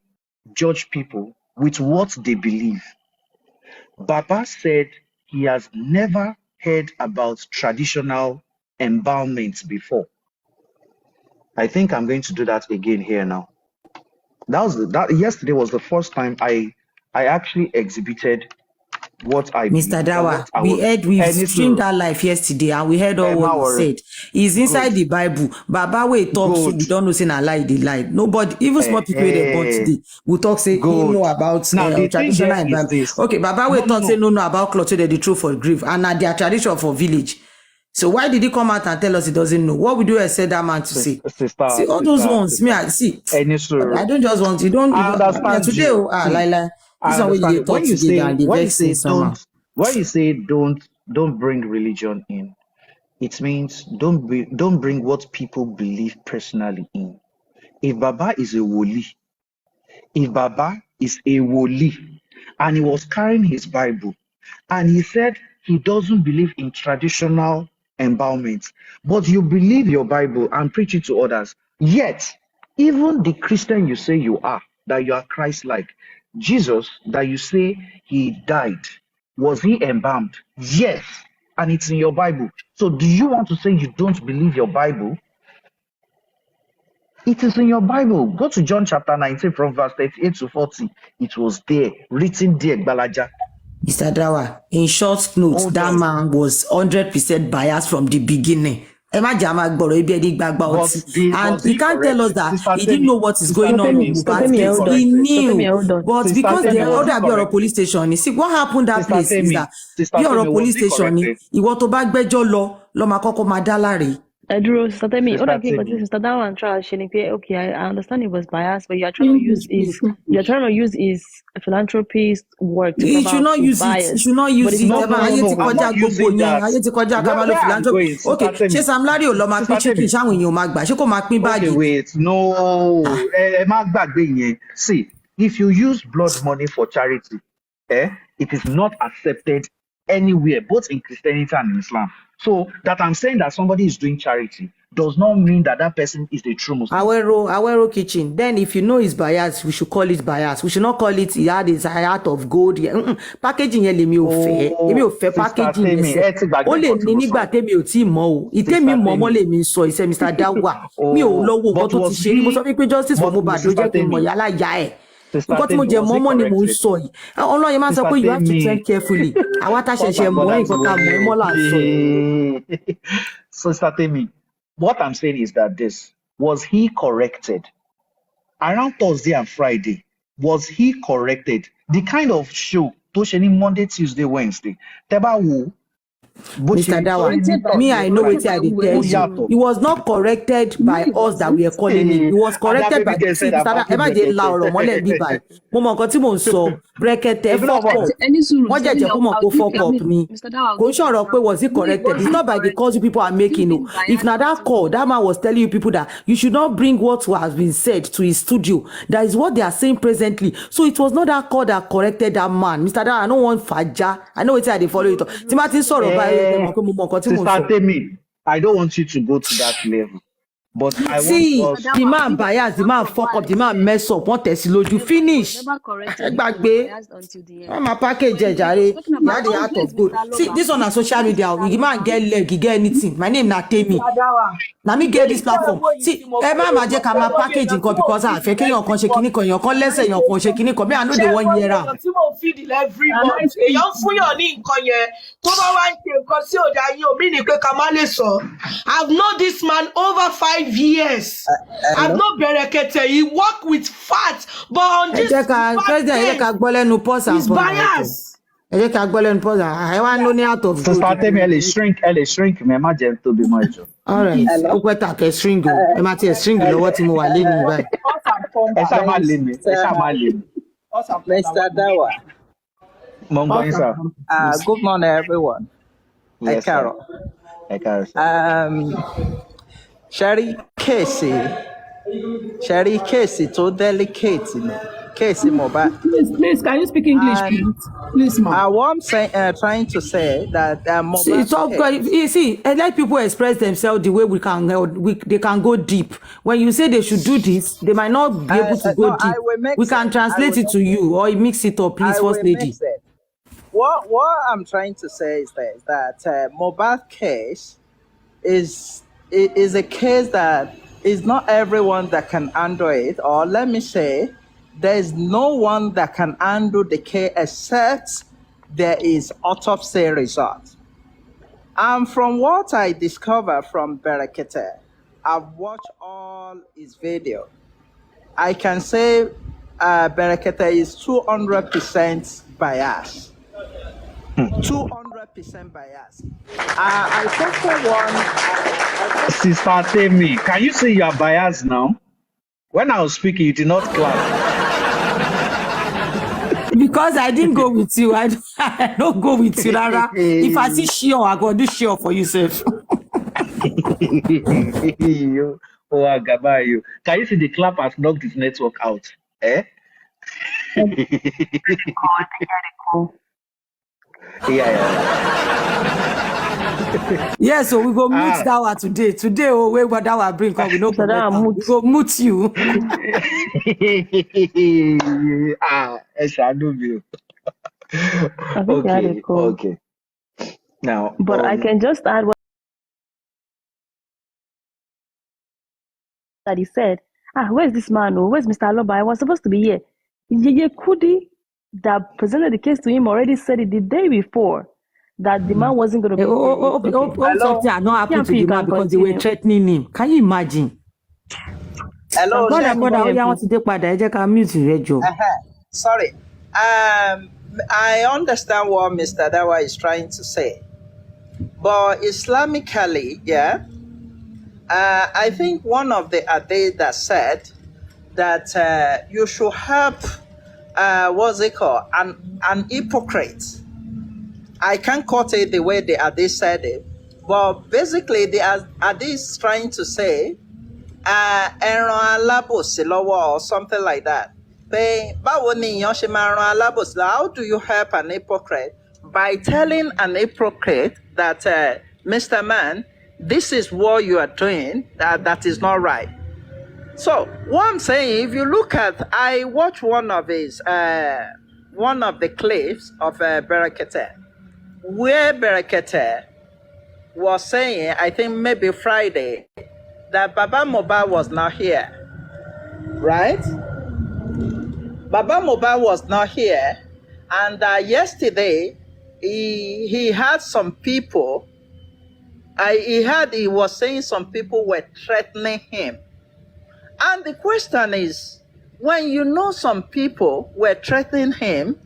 judge people with what they believe. Baba said he has never heard about traditional embalmment before. I think I'm going to do that again here now. That yesterday was the first time I actually exhibited what I Mr. believe and Dawa, what I was. we streamed that live yesterday and we heard all what you said. It's inside the Bible. Baba we talk so we don't know say na lie they lie. Nobody, even small people they born today, we talk say he know about Now the thing traditional here is environment. this. Okay, Baba we talk say no about cloth they the true for grief and na their tradition for village. So why did he come out and tell us he doesn't know? What would you expect that man to say? See all those ones. Me, I see. I don't just want you don't. I understand today, you. like this I one where you understand. talk today and they vexing somehow. When you say don't bring religion in, it means don't bring what people believe personally in. If Baba is a woli, and he was carrying his Bible, and he said he doesn't believe in traditional embalmment, but you believe your Bible and preach it to others. Yet, even the Christian you say you are, that you are Christ-like, Jesus, that you say he died, was he embalmed? Yes, and it's in your Bible. So do you want to say you don't believe your Bible? It is in your Bible. Go to John chapter 19 from verse 38 to 40. It was there, written there, Gbalaja. Mr. Dawa, in short notes, that man was 100% biased from the beginning. And he can't tell us that he didn't know what is going on in Mohbad's case. He knew, but because they ordered a police station, see what happened that place is that bí ọ̀rọ̀ police station ni ìwọ tó bá gbẹ́jọ́ lọ máa kọ́kọ́ máa dá láre. Sister Temi, Sister Dawa and Charles Shenipe, okay, I understand it was biased, but you're trying to use his philanthropist work to He cover should not use bias. it. He should not use it. No, ayé ti kọjá ká máa lo philanthropy. Okay, ṣé Sam Larry ò lọ máa pín chicken ṣáwọn èèyàn máa gbà ṣé kò máa pín báàgì. Okay, wait, no, ẹ má gbàgbé yẹn. See, if you use blood money for charity, it is not accepted anywhere, both in Christianity and in Islam. So that I'm saying that somebody is doing charity does not mean that that person is a true Muslim. Awero kitchen. Then if you know it's bias, we should call it bias. We should not call it he had his heart of gold. Packaging yẹn lèmi ò fẹ́. Èmi ò fẹ́ packaging yẹn sẹ́. Ó lè ní nígbà tèmi ò tí mọ̀ o. Ìtẹ́mi mọ̀ lèmi sọ iṣẹ́ Mr. Dawa. Mi ò lọ́wọ́ nǹkan tó ti ṣe rí. Mo sọ pé justice for Mohbad ló jẹ́ kí n mọ̀ yálà ya ẹ̀. Nǹkan tí mo jẹ mọ́mọ́ ni mò ń sọ yìí. Ọlọ́run máa ń sọ pé you have to tread carefully. Àwa tá ṣẹ̀ṣẹ̀ mọ̀ nǹkan ká mọ̀ ẹ́ mọ́ là ń sọ yìí. Sister Temi, what I'm saying is that was he corrected? Around Thursday and Friday, was he corrected? The kind of show tó ṣe ní Monday, Tuesday, Wednesday, tẹ́ bá wò Mr. Dawa, me, I know what I did tell you. It was not corrected by us that we are calling him. It was corrected by see, Mr. Dawa. Ẹ má jẹ́ la ọ̀rọ̀ mọ́lẹ̀ bí báyìí. Mo mọ nǹkan tí mò ń sọ. Brekete fuck up. Wọ́n jẹ̀jẹ̀ kó mọ̀ kó fuck up ni. Kò ń ṣọ̀rọ̀ pé was it corrected? It's not by the calls you people are making. No. If na that call, that man was telling you people that you should not bring what has been said to his studio. That is what they are saying presently. So it was not that call that corrected that man. Mr. Dawa, I don't want faja. I know what I follow it. Timothy sọ̀rọ̀ báyìí. Sister Temi, I don't want you to go to that level. But I see, want us... the man bias, the man fuck up, the man mess up. What else? You finish. Back bay. I'm a package jare. You had the heart of gold. See, this on a social media, the man get leg, he get anything. My name na Temi. Now me get this platform. See, every man just come package because I fake your conscious kini your con less your conscious kini me I know the 1 year out. Feed every month. Èyàn fún yàn ní nǹkan yẹn tó bá wá ń ṣe nǹkan sí òde ayé omi ni pé ká má lè sọ. I've known this man over 5 years. I've known Berekete. He work with fat, but on this he's biased. I want no out of so start me shrink me má jẹ́ tó bí mọ́ ìjọ. All right. O pé ta ke string o. Ẹ má ti string lọ́wọ́ tí mo wà lé ní báyìí. Ẹ ṣá má lé mi. Mr. Dawa. Mongo sir. Good morning, everyone. Yes, Carol. Sherry Casey, too delicate. Casey Moba. Please, can you speak English, please, ma'am? What I'm saying, trying to say that it's all good. You see, I let people express themselves the way they can go deep. When you say they should do this, they might not be able to go deep. We can translate it to you or mix it up, please, first lady. What I'm trying to say is that Mohbad case is a case that is not everyone that can handle it, or let me say, there is no one that can handle the case except there is autopsy result. And from what I discovered from Berekete, I've watched all his video. I can say Berekete is 200% biased. 200% biased. I posted one. Sister Temi, can you say you are biased now? When I was speaking, you did not clap. Because I didn't go with you. I don't go with you, Rara. If I see Shio, I go do Shio for you, sir. Oh, Gabayo. Can you see the clap has knocked his network out? Eh? Yeah, so we go meet Dawa today. Today, we go Dawa bring come. We no go mute you. Okay. Now, but I can just add what that he said. Where's this man? Oh, where's Mr. Aloba? I was supposed to be here. Yeye Kudi that presented the case to him already said it the day before that the man wasn't going to be. Something had not happened to the man because they were threatening him. Can you imagine? Hello, sorry. I understand what Mr. Dawa is trying to say, but Islamically, yeah, I think one of the hadith that said that you should help, what's it called, an hypocrite. I can't quote it the way the hadith said it, but basically the hadith is trying to say, or something like that. How do you help an hypocrite? By telling an hypocrite that, Mr. Man, this is what you are doing, that is not right. So what I'm saying, if you look at, I watched one of the clips of Berekete, where Berekete was saying, I think maybe Friday, that Baba Mohbad was not here, right? Baba Mohbad was not here, and yesterday he had some people. He was saying some people were threatening him, and the question is, when you know some people were threatening him,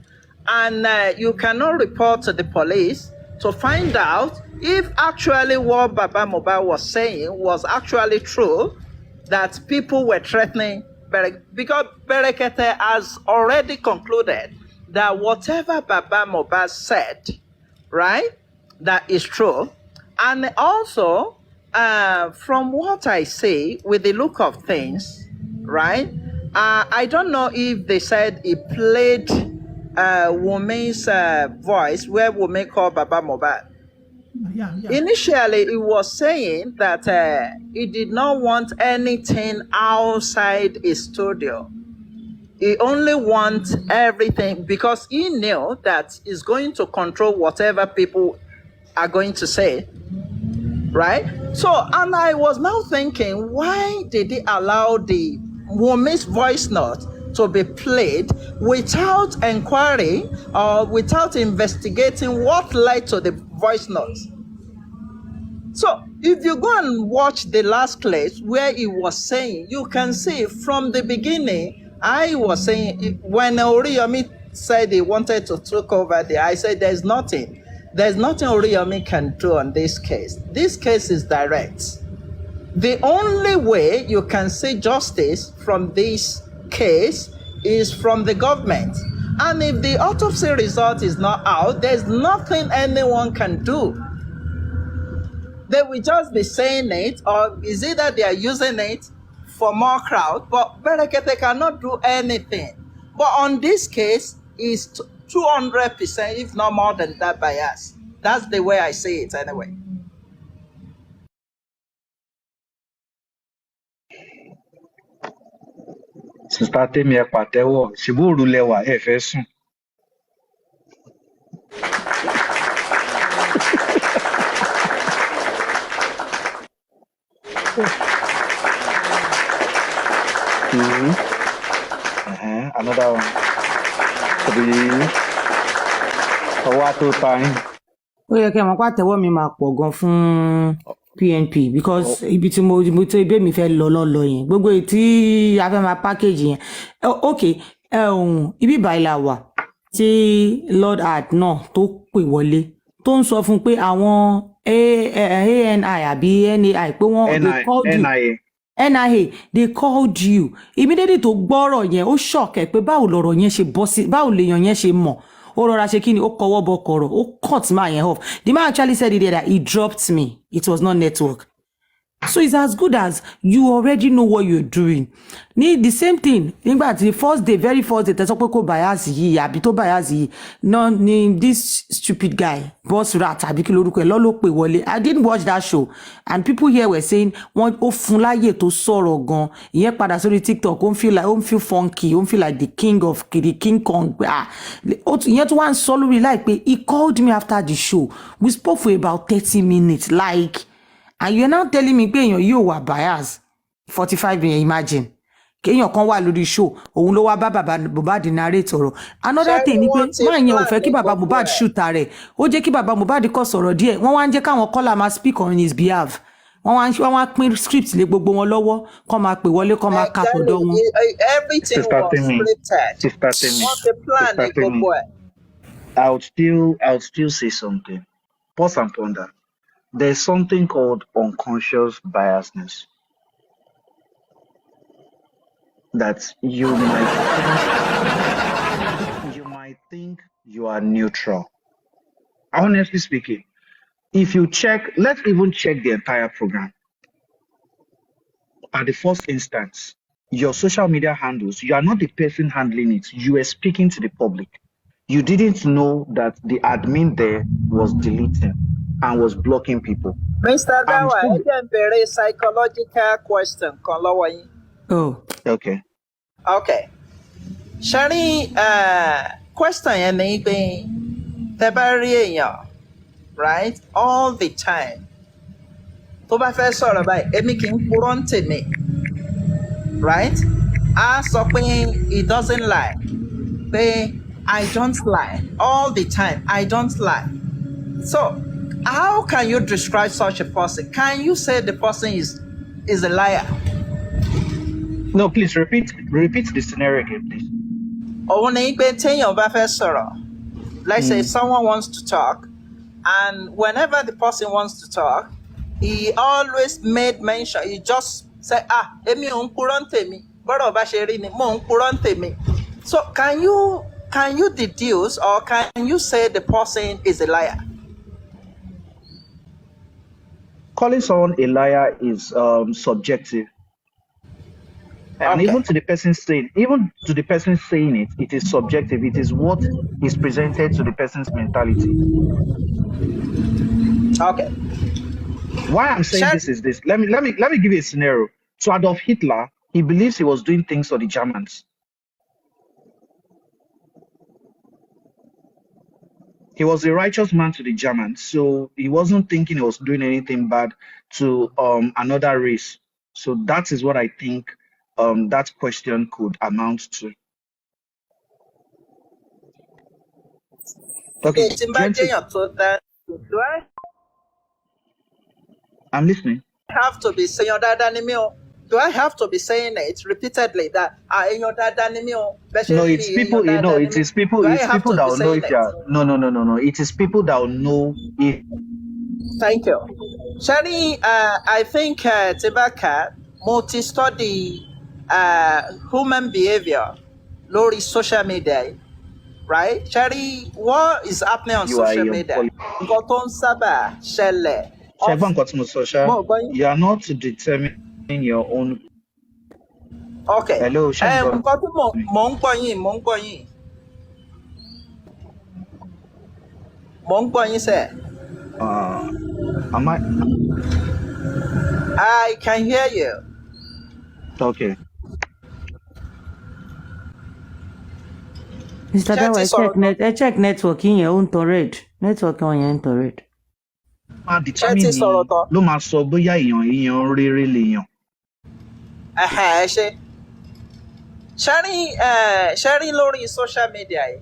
and you cannot report to the police, to find out if actually what Baba Mohbad was saying was actually true, that people were threatening because Berekete has already concluded that whatever Baba Mohbad said, right, that is true. And also, from what I see, with the look of things, right, I don't know if they said he played Wumi's voice where Wumi called Baba Mohbad. Yeah. Initially, he was saying that he did not want anything outside his studio. He only wants everything because he knew that he's going to control whatever people are going to say, right? So, and I was now thinking, why did he allow the Wumi's voice note to be played without inquiry or without investigating what led to the voice notes? So if you go and watch the last clip where he was saying, you can see from the beginning, I was saying, when Oriyomi said he wanted to take over there, I said there's nothing Oriyomi can do on this case. This case is direct. The only way you can see justice from this case is from the government. And if the autopsy result is not out, there's nothing anyone can do. They will just be saying it, or is it that they are using it for more crowd? But Berekete cannot do anything. But on this case, is 200%, if not more than that, bias. That's the way I see it anyway. Sister Temi ẹ pàtẹ́wọ́, ṣùgbọ́n òru lẹwà ẹ fẹ́ sùn. Another one. 3. Ọwọ́ tó ta yín. ó yẹ kí ẹ mọ̀ pé àtẹ́wọ́ mi máa pọ̀ gan fún PNP because ibi tí mo tó ibé mi fẹ́ lọ lọ́lọ́ yẹn gbogbo èyí tí a fẹ́ máa package yẹn ok ibi ìbàyìí la wà tí Lord Art náà tó pè wọlé tó ń sọ fún pé àwọn ANI àbí NAI pé wọ́n they called you NIA they called you immediately tó gbọ́rọ̀ yẹn ó ṣọ̀kẹ́ pé báwo lọ̀rọ̀ yẹn ṣe bọ́ sí báwo lèèyàn yẹn ṣe mọ̀ ó rọra ṣe kí ni ó kọwọ́ bọ kọ̀rọ̀ ó cut my yẹn off. The man actually said it there that he dropped me. It was not network. So it's as good as you already know what you're doing. Ní the same thing nígbà tí very first day tẹ́sọ́ pé kò bias yìí àbí tó bias yìí náà ni this stupid guy boss rat àbí kí lorúkọ ẹ̀ lọ́lọ́ pè wọlé. I didn't watch that show and people here were saying wọ́n ó fún láyè tó sọ̀rọ̀ gan ìyẹn padà sórí TikTok ó ń feel funky ó ń feel like the king kong ìyẹn tó wá ń sọ lórí láìpẹ́ he called me after the show we spoke for about 30 minutes like. And you're now telling me pé èèyàn yóò wà bias 45 minutes imagine kéèyàn kan wà lórí show òun ló wá bá bàbá Mohbad narrate ọ̀rọ̀ another thing ni pé máa yẹn ò fẹ́ kí bàbá Mohbad shoot rẹ̀ ó jẹ́ kí bàbá Mohbad kọ́ sọ̀rọ̀ díẹ̀ wọ́n wá ń jẹ́ káwọn caller máa speak on his behalf wọ́n wá pín script lé gbogbo wọn lọ́wọ́ kọ́ máa pè wọlé kọ́ máa ka tọ̀dọ̀ wọn. Everything was scripted. What's the plan ní gbogbo ẹ̀? I would still say something. Pause and ponder. There's something called unconscious biasness that you might think you are neutral. Honestly speaking, if you check, let's even check the entire program. At the first instance, your social media handles, you are not the person handling it. You are speaking to the public. You didn't know that the admin there was deleting and was blocking people. Mr. Dawa, I can very psychological question. Oh. Okay. Okay. Shari, question anything. Tebariya, right? All the time. To ba fẹ́ sọ̀rọ̀ báyìí, èmi kì í purọ́ ntèmi. Right? A sọ pé he doesn't lie. Pé I don't lie. All the time, I don't lie. So, how can you describe such a person? Can you say the person is a liar? No, please repeat the scenario again, please. Let's say someone wants to talk And whenever the person wants to talk, he always made mention. He just said, emi ò ń purọ́ tèmi, bọ́rọ̀ bá ṣe rí ni mò ń purọ́ tèmi. So can you deduce or can you say the person is a liar? Calling someone a liar is subjective. And Okay. even to the person saying it, it is subjective. It is what is presented to the person's mentality. Okay. Why I'm saying this is this. Let me give you a scenario. So Adolf Hitler, he believes he was doing things for the Germans. He was a righteous man to the Germans, so he wasn't thinking he was doing anything bad to another race. So that is what I think that question could amount to. Okay, I'm listening. Have to be saying that? Do I have to be saying it repeatedly that No, it's people. It is people. It's people that will know if you are. No. It is people that will know if. Thank you. Shani, I think Tibaka multi-study human behavior, lórí social media, right? Shani, what is happening on social media? Nǹkan tó ń sábà ṣẹlẹ̀. You are not determining your own. Okay. Hello, nǹkan tí mò ń gbọ́ yín. Am I can hear you. Okay. Mr. Dawa, check network yẹn ó ń tọ red. Network yẹn ń tọ red. Ló máa sọ bóyá èèyàn rere lèèyàn. Ẹ ṣe. Sharing lórí social media yìí.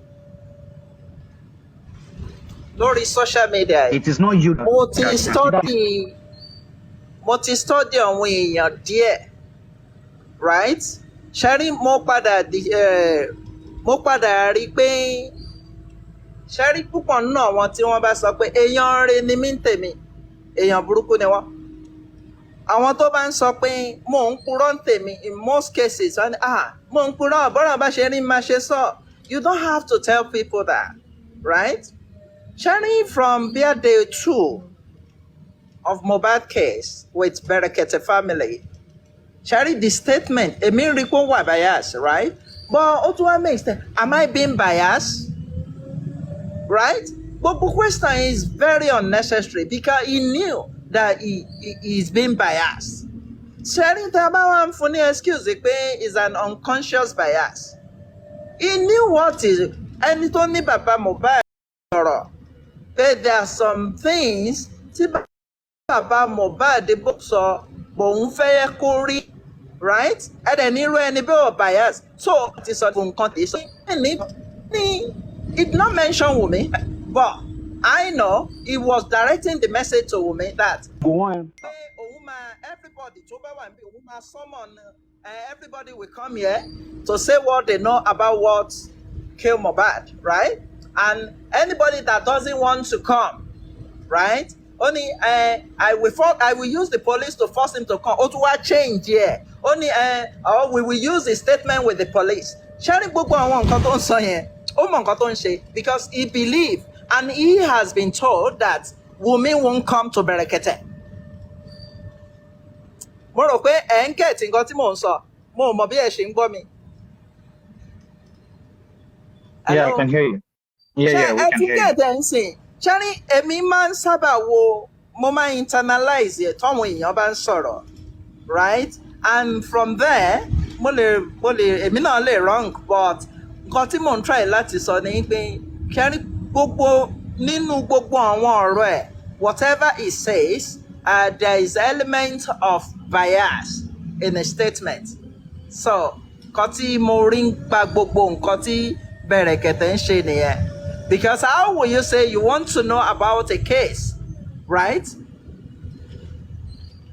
Lórí social media yìí. It is not you. Mo ti study àwọn èèyàn díẹ̀, right? Sharing mo padà rí pé sharing púpọ̀ nínú àwọn tí wọ́n bá sọ pé èèyàn rere ni mí ń tèmi, èèyàn burúkú ni wọ́n. Àwọn tó bá ń sọ pé mò ń purọ́ ń tèmi, in most cases wọ́n ní mò ń purọ́ bọ́rọ̀ bá ṣe rí máa ṣe sọ. You don't have to tell people that, right? Sharing from day 2 of Mohbad case with Berekete family, sharing the statement, èmi rí pé ó wà bias, right? But ó tún wá make sense. Am I being biased? Right? But the question is very unnecessary because he knew that he is being biased. Sharing Tabawan funny excuse is an unconscious bias. He knew what is ẹni tó ní bàbá Mohbad sọ̀rọ̀. But there are some things tí bàbá Mohbad sọ bòun fẹ́ kó rí, right? Ẹ̀dẹ̀ nírú ẹni bẹ́ẹ̀ wọ̀ bias. So ti sọ fún nǹkan tí sọ. It not mention Wumi, but I know he was directing the message to Wumi that go on. Everybody, summon, everybody will come here to say what they know about what killed Mohbad, right? And anybody that doesn't want to come, right? Only I will use the police to force him to come. Otuwa change here. Only or we will use the statement with the police. Sharing gbogbo àwọn nǹkan tó ń sọ yẹn, ó mọ nǹkan tó ń ṣe because he believed and he has been told that Wumi won't come to Berekete. Mo rò pé ẹ̀ ń kẹ̀tì nǹkan tí mò ń sọ, mo mọ̀ bí ẹ ṣe ń gbọ́ mi. Yeah, I can hear you. Yeah, we can hear you. Ẹ ti kẹ̀tẹ̀ ń sìn. Ṣẹ́rí èmi máa ń sábà mo máa internalize ẹ̀ tọ́wọn èèyàn bá ń sọ̀rọ̀, right? And from there, èmi náà lè wrong, but nǹkan tí mò ń try láti sọ ni pé ṣẹ́rí nínú gbogbo àwọn ọ̀rọ̀ ẹ̀, whatever he says, there is element of bias in a statement. So, nǹkan tí mo rí ń pa gbogbo nǹkan tí Berekete ń ṣe nìyẹn. Because how will you say you want to know about a case, right?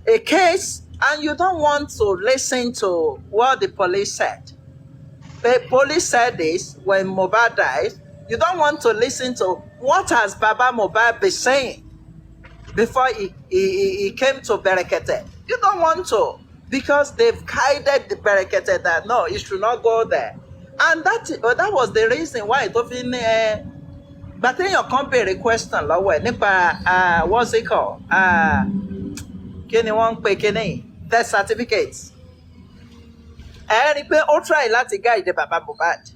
A case, and you don't want to listen to what the police said. The police said this when Mohbad died, You don't want to listen to what has Baba Mohbad been saying before he came to Berekete. You don't want to, because they've guided the Berekete that no, you should not go there. And that was the reason why it often but then your compare question lọ́wọ́ ẹ̀ nípa what's it called? Kí ni wọ́n ń pè kíní? Death certificate. Ẹ rí i pé ó try láti guide Baba Mohbad.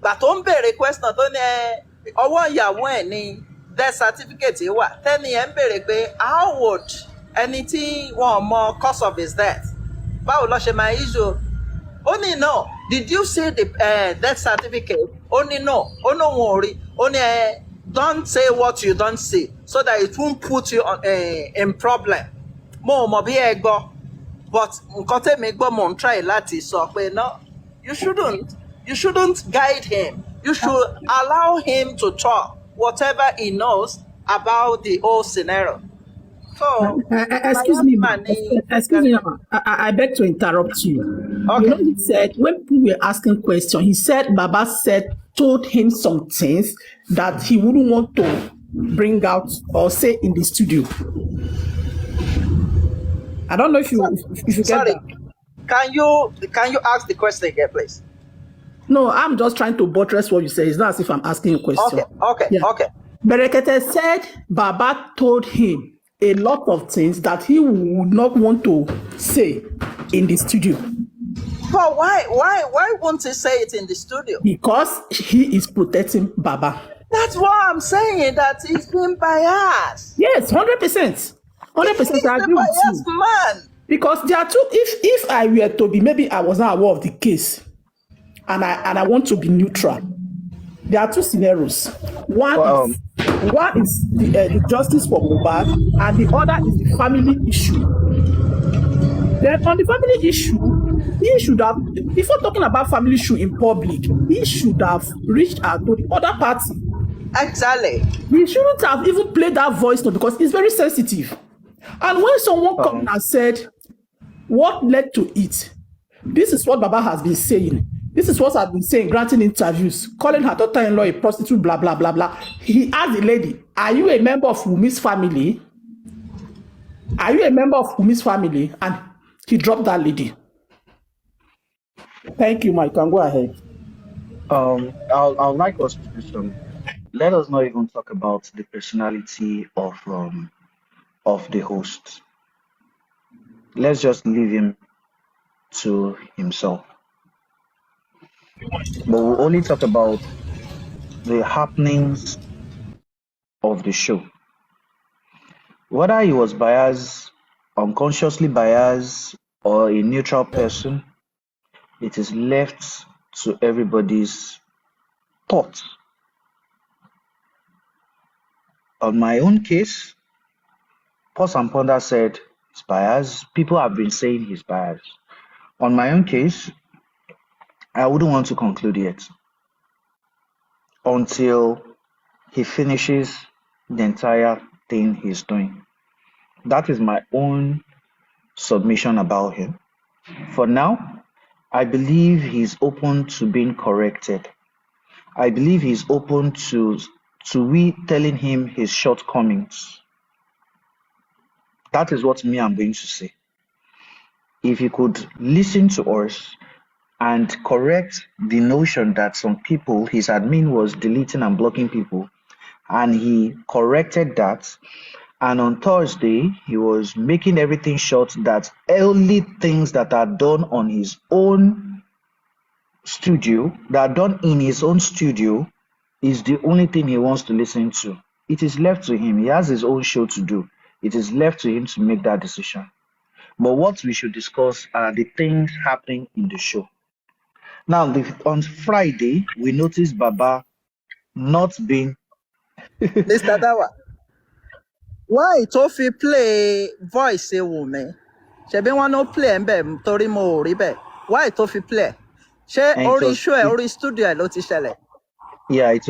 Gbà tó ń béèrè question tó ní ọwọ́ ìyàwó ẹ̀ ní death certificate wà. Tẹ́ni ẹ̀ ń béèrè pé how would ẹni tí wọ́n mọ cause of his death, báwo ló ṣe máa issue? Ó ní no, did you see the death certificate? Ó ní no, ó ní òun ò rí. Ó ní don't say what you don't see so that it won't put you in problem. Mo ò mọ̀ bí ẹ gbọ́, but nǹkan tẹ́mi gbọ́ mo ń try láti sọ pé no, you shouldn't guide him. You should allow him to talk whatever he knows about the whole scenario. So, Excuse me, ma. I beg to interrupt you. Okay. You know, he said, when people were asking questions, he said Baba told him some things that he wouldn't want to bring out or say in the studio. I don't know if you get Sorry, that. can you ask the question again, please? No, I'm just trying to buttress what you say. It's not as if I'm asking a question. Okay. Berekete said Baba told him a lot of things that he would not want to say in the studio. But why won't he say it in the studio? Because he is protecting Baba. That's why I'm saying that he's being biased. Yes, 100%. 100%. He's I agree the with biased you. man. Because there are two. If I were to be, maybe I was not aware of the case, and I want to be neutral. There are two scenarios. One is the justice for Mohbad, and the other is the family issue. Then on the family issue, he should have, before talking about family issue in public, he should have reached out to the other party. Exactly. He shouldn't have even played that voice note because it's very sensitive. And when someone come and said, what led to it? This is what Baba has been saying. This is what I've been saying, granting interviews, calling her daughter-in-law a prostitute, blah, blah, blah, blah. He asked the lady, are you a member of Wumi's family? Are you a member of Wumi's family? And he dropped that lady. Thank you, Mike. Can go ahead. I'll like us to do some. Let us not even talk about the personality of the host. Let's just leave him to himself. But we'll only talk about the happenings of the show. Whether he was biased, unconsciously biased, or a neutral person, it is left to everybody's thought. On my own case, Pause and Ponder said he's biased. People have been saying he's biased. On my own case, I wouldn't want to conclude yet until he finishes the entire thing he's doing. That is my own submission about him. For now, I believe he's open to being corrected. I believe he's open to we telling him his shortcomings. That is what I'm going to say. If he could listen to us and correct the notion that some people, his admin was deleting and blocking people, and he corrected that. And on Thursday, he was making everything short that only things that are done on his own studio, that are done in his own studio, is the only thing he wants to listen to. It is left to him. He has his own show to do. It is left to him to make that decision. But what we should discuss are the things happening in the show. Now, on Friday, we noticed Baba not being... Mr. Dawa, why tó fi play voice Wumi? Ṣebí wọ́n no play ńbẹ̀ torí mo ò rí bẹ́ẹ̀. Why tó fi play? Ṣé orí show ẹ̀ orí studio ẹ̀ ló ti ṣẹlẹ̀? Yeah, it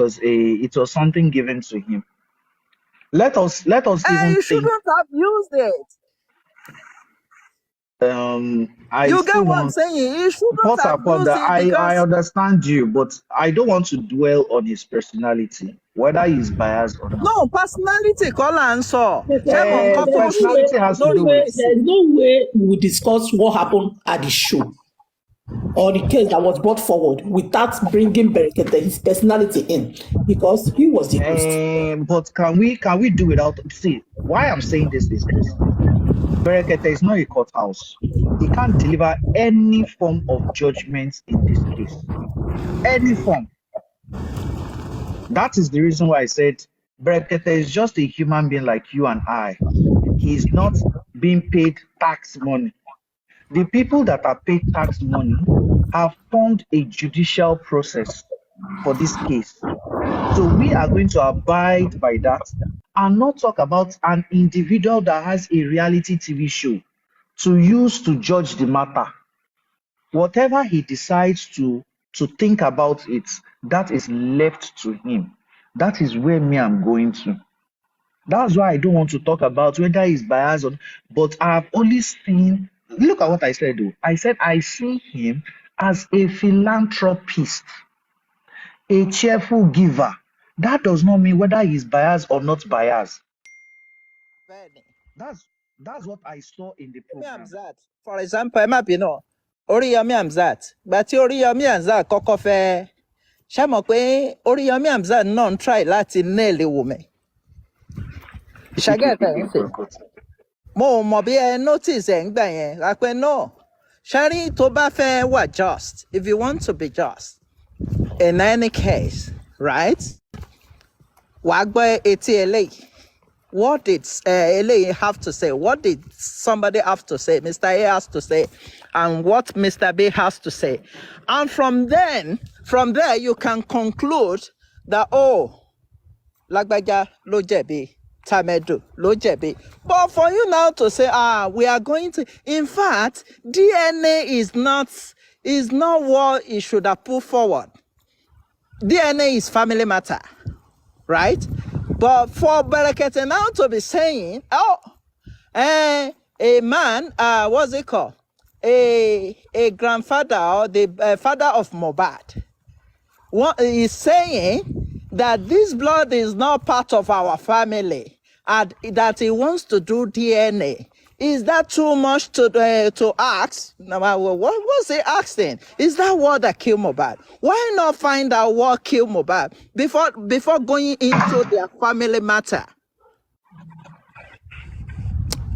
was something given to him. Let us even You think. shouldn't have used it. I You still get what I'm want saying? He shouldn't pause have upon used that. it I because understand you, but I don't want to dwell on his personality, whether he's biased or not. no personality call answer. Personality has to do with There's no way we will discuss what happened at the show or the case that was brought forward without bringing Berekete, his personality in, because he was the host. but can we do without? See, why I'm saying this is this. Berekete is not a courthouse. He can't deliver any form of judgment in this case. Any form. That is the reason why I said Berekete is just a human being like you and I. He's not being paid tax money. The people that are paid tax money have formed a judicial process for this case. So we are going to abide by that and not talk about an individual that has a reality TV show to use to judge the matter. Whatever he decides to think about it, that is left to him. That is where me I'm going to. That's why I don't want to talk about whether he's biased or, but I've only seen, look at what I said though. I said I see him as a philanthropist, a cheerful giver. That does not mean whether he's biased or not biased. That's that's what I saw in the program. For example, ẹ má bínú Oríyọmí Hamzat gba tí Oríyọmí Hamzat kọ́kọ́ fẹ́ ṣe mọ̀ pé Oríyọmí Hamzat náà ń try láti nail Wumi. Ìṣàgẹ́tẹ̀ ń sè. Mo mọ̀ bí ẹ notice ẹ̀ ń gbà yẹn lápẹ́ náà. Ṣẹ́rí tó bá fẹ́ wà just, if you want to be just, in any case, right? Wàá gbọ́ etí eléyìí. What did eléyìí have to say? What did somebody have to say? Mr. A has to say, and what Mr. B has to say. And from there, you can conclude that, oh, Lágbájá ló jẹ̀bi, Tàmẹ̀dù ló jẹ̀bi. But for you now to say, we are going to, in fact, DNA is not what it should have put forward. DNA is family matter, right? But for Berekete now to be saying, a man, what's it called? A grandfather or the father of Mohbad is saying that this blood is not part of our family and that he wants to do DNA. Is that too much to ask? What was he asking? Is that what that killed Mohbad? Why not find out what killed Mohbad before going into their family matter?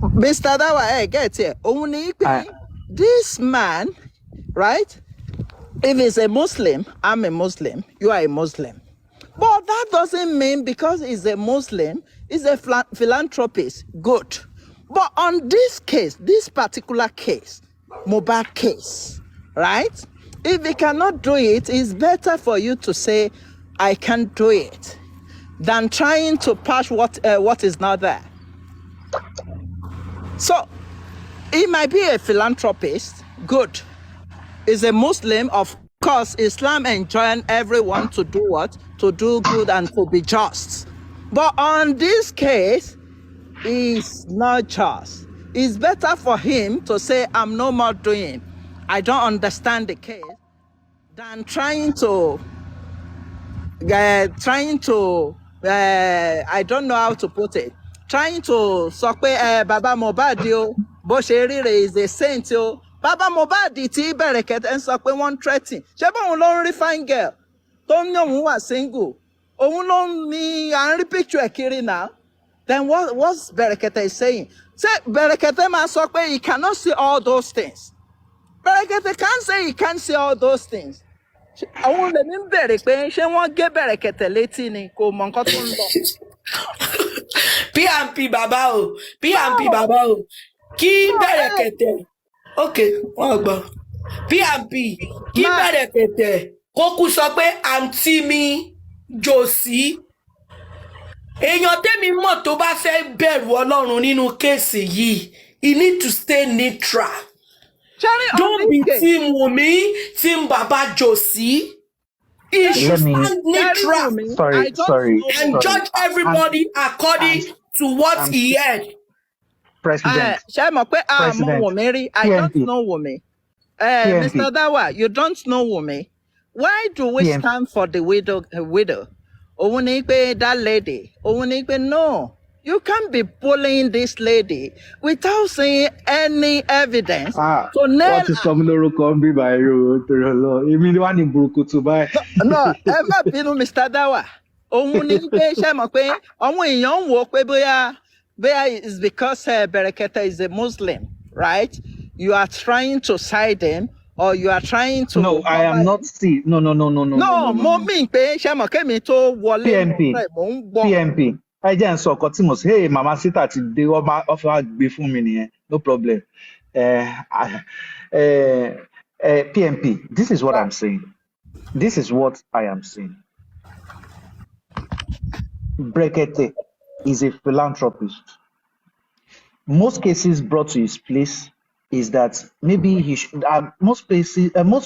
Mr. Dawa, get here. This man, right? If he's a Muslim, I'm a Muslim, you are a Muslim. But that doesn't mean because he's a Muslim, he's a philanthropist. Good. But on this case, this particular case, Mohbad case, right? If he cannot do it, it's better for you to say, I can't do it, than trying to patch what is not there. So, he might be a philanthropist, good. He's a Muslim, of course, Islam enjoins everyone to do what? To do good and to be just. But on this case, it's not just. It's better for him to say, I'm no more doing, I don't understand the case, than trying to, I don't know how to put it, trying to sọ pé Baba Mohbad o, bó ṣe ríre is a saint o. Baba Mohbad tí Berekete ń sọ pé wọ́n threatening. Ṣé bóun ló ń rí fine girl tó ń ní òun wà single? Òun ló ń ní à ń rí picture ẹ̀ kiri now. Then what's Berekete saying? Say Berekete máa sọ pé he cannot see all those things. Berekete can't say he can't see all those things. Àwọn olè mi ń bẹ̀rẹ̀ pé ṣé wọ́n gé Berekete létí ni kò mọ nǹkan tó ń lọ. PNP bàbá o, PNP bàbá o, kí Berekete, okay, wọ́n gbọ́. PNP kí Berekete kó kú sọ pé àǹtí mi Jòsí. Èèyàn tẹ́mi mọ̀ tó bá fẹ́ bẹ̀rù Ọlọ́run nínú kéèsì yìí, he need to stay neutral. Don't be Team Wumi, Team Baba Jòsí. He should stand neutral. Sorry. And judge everybody according to what he heard. President, ṣé mo pé mo President, Wumi rí? I don't PMP, know Wumi. PMP, Mr. Dawa, you don't know Wumi. Why do we PMP. stand for the widow? Òun ni pé that lady. Òun ni pé no. You can't be bullying this lady without seeing any evidence to nail Wọ́n ti sọ her. mí lórúkọ ń bí báyìí o, torí Ọlọ́run. Èmi ni wá ní burúkutu báyìí. No, ẹ má bínú Mr. Dawa. Òun ni pé ṣé mọ̀ pé àwọn èèyàn ń wò ó pé bóyá it's because Berekete is a Muslim, right? You are trying to side him or you are trying to. No, I am not. See, no. No, mo mean pé ṣé mọ̀ kémi tó wọlé PMP, mò ń gbọ́. PMP. Ẹ jẹ́ ń sọ ọkọ tí mo sọ, hey, Mama Sita ti dé, ọfà gbé fún mi nìyẹn, no problem. PMP, this is what I'm saying. This is what I am saying. Berekete is a philanthropist. Most cases brought to his place is that maybe he should. Most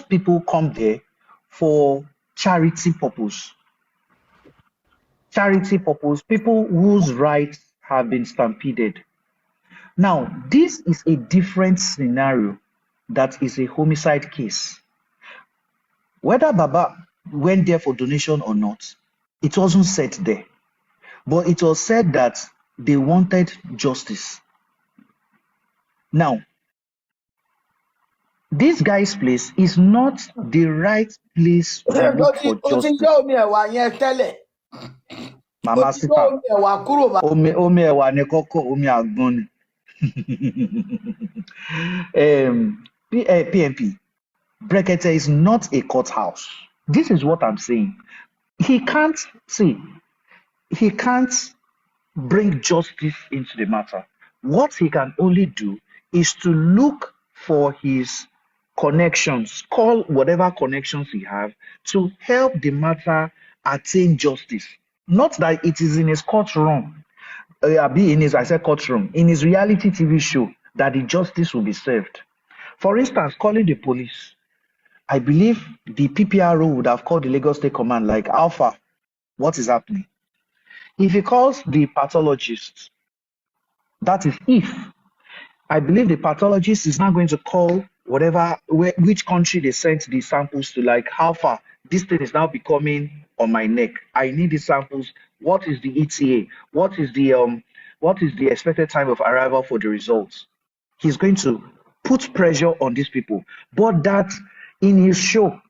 people come there for charity purpose. Charity purpose. People whose rights have been stampeded. Now, this is a different scenario. That is a homicide case. Whether Baba went there for donation or not, it wasn't said there. But it was said that they wanted justice. Now, this guy's place is not the right place to look for justice. Mama Sita, omi ẹ̀wà ni kọ́kọ́, omi àgbọn ni. PMP, Berekete is not a courthouse. This is what I'm saying. He can't bring justice into the matter. What he can only do is to look for his connections, call whatever connections he have to help the matter attain justice. Not that it is in his courtroom, in his reality TV show that the justice will be served. For instance, calling the police. I believe the PPRO would have called the Lagos State Command like, Alpha, what is happening? If he calls the pathologist, that is if. I believe the pathologist is now going to call which country they sent the samples to, like, how far this thing is now becoming on my neck. I need the samples. What is the ETA? What is the expected time of arrival for the results? He's going to put pressure on these people. But that in his show,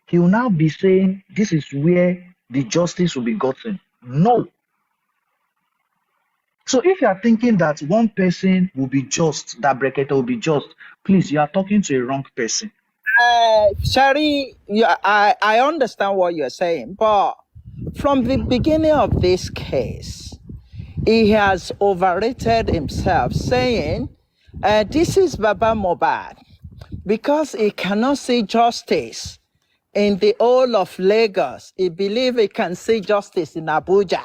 he will now be saying this is where the justice will be gotten. No. So if you are thinking that one person will be just, that Berekete will be just, please, you are talking to a wrong person. Shari, I understand what you're saying, but from the beginning of this case, he has overrated himself, saying, this is Baba Mohbad, because he cannot see justice in the whole of Lagos. He believes he can see justice in Abuja.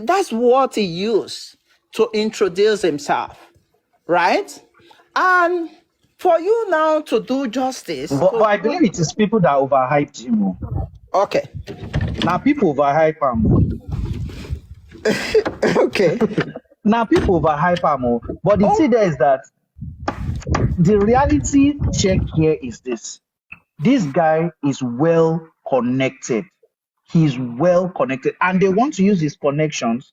That's what he used to introduce himself, right? And for you now to do justice. But I believe it is people that overhyped him. Okay. Now people overhype him. Okay. Now people overhype him. But the thing there is that the reality check here is this. This guy is well connected. He's well connected. And they want to use his connections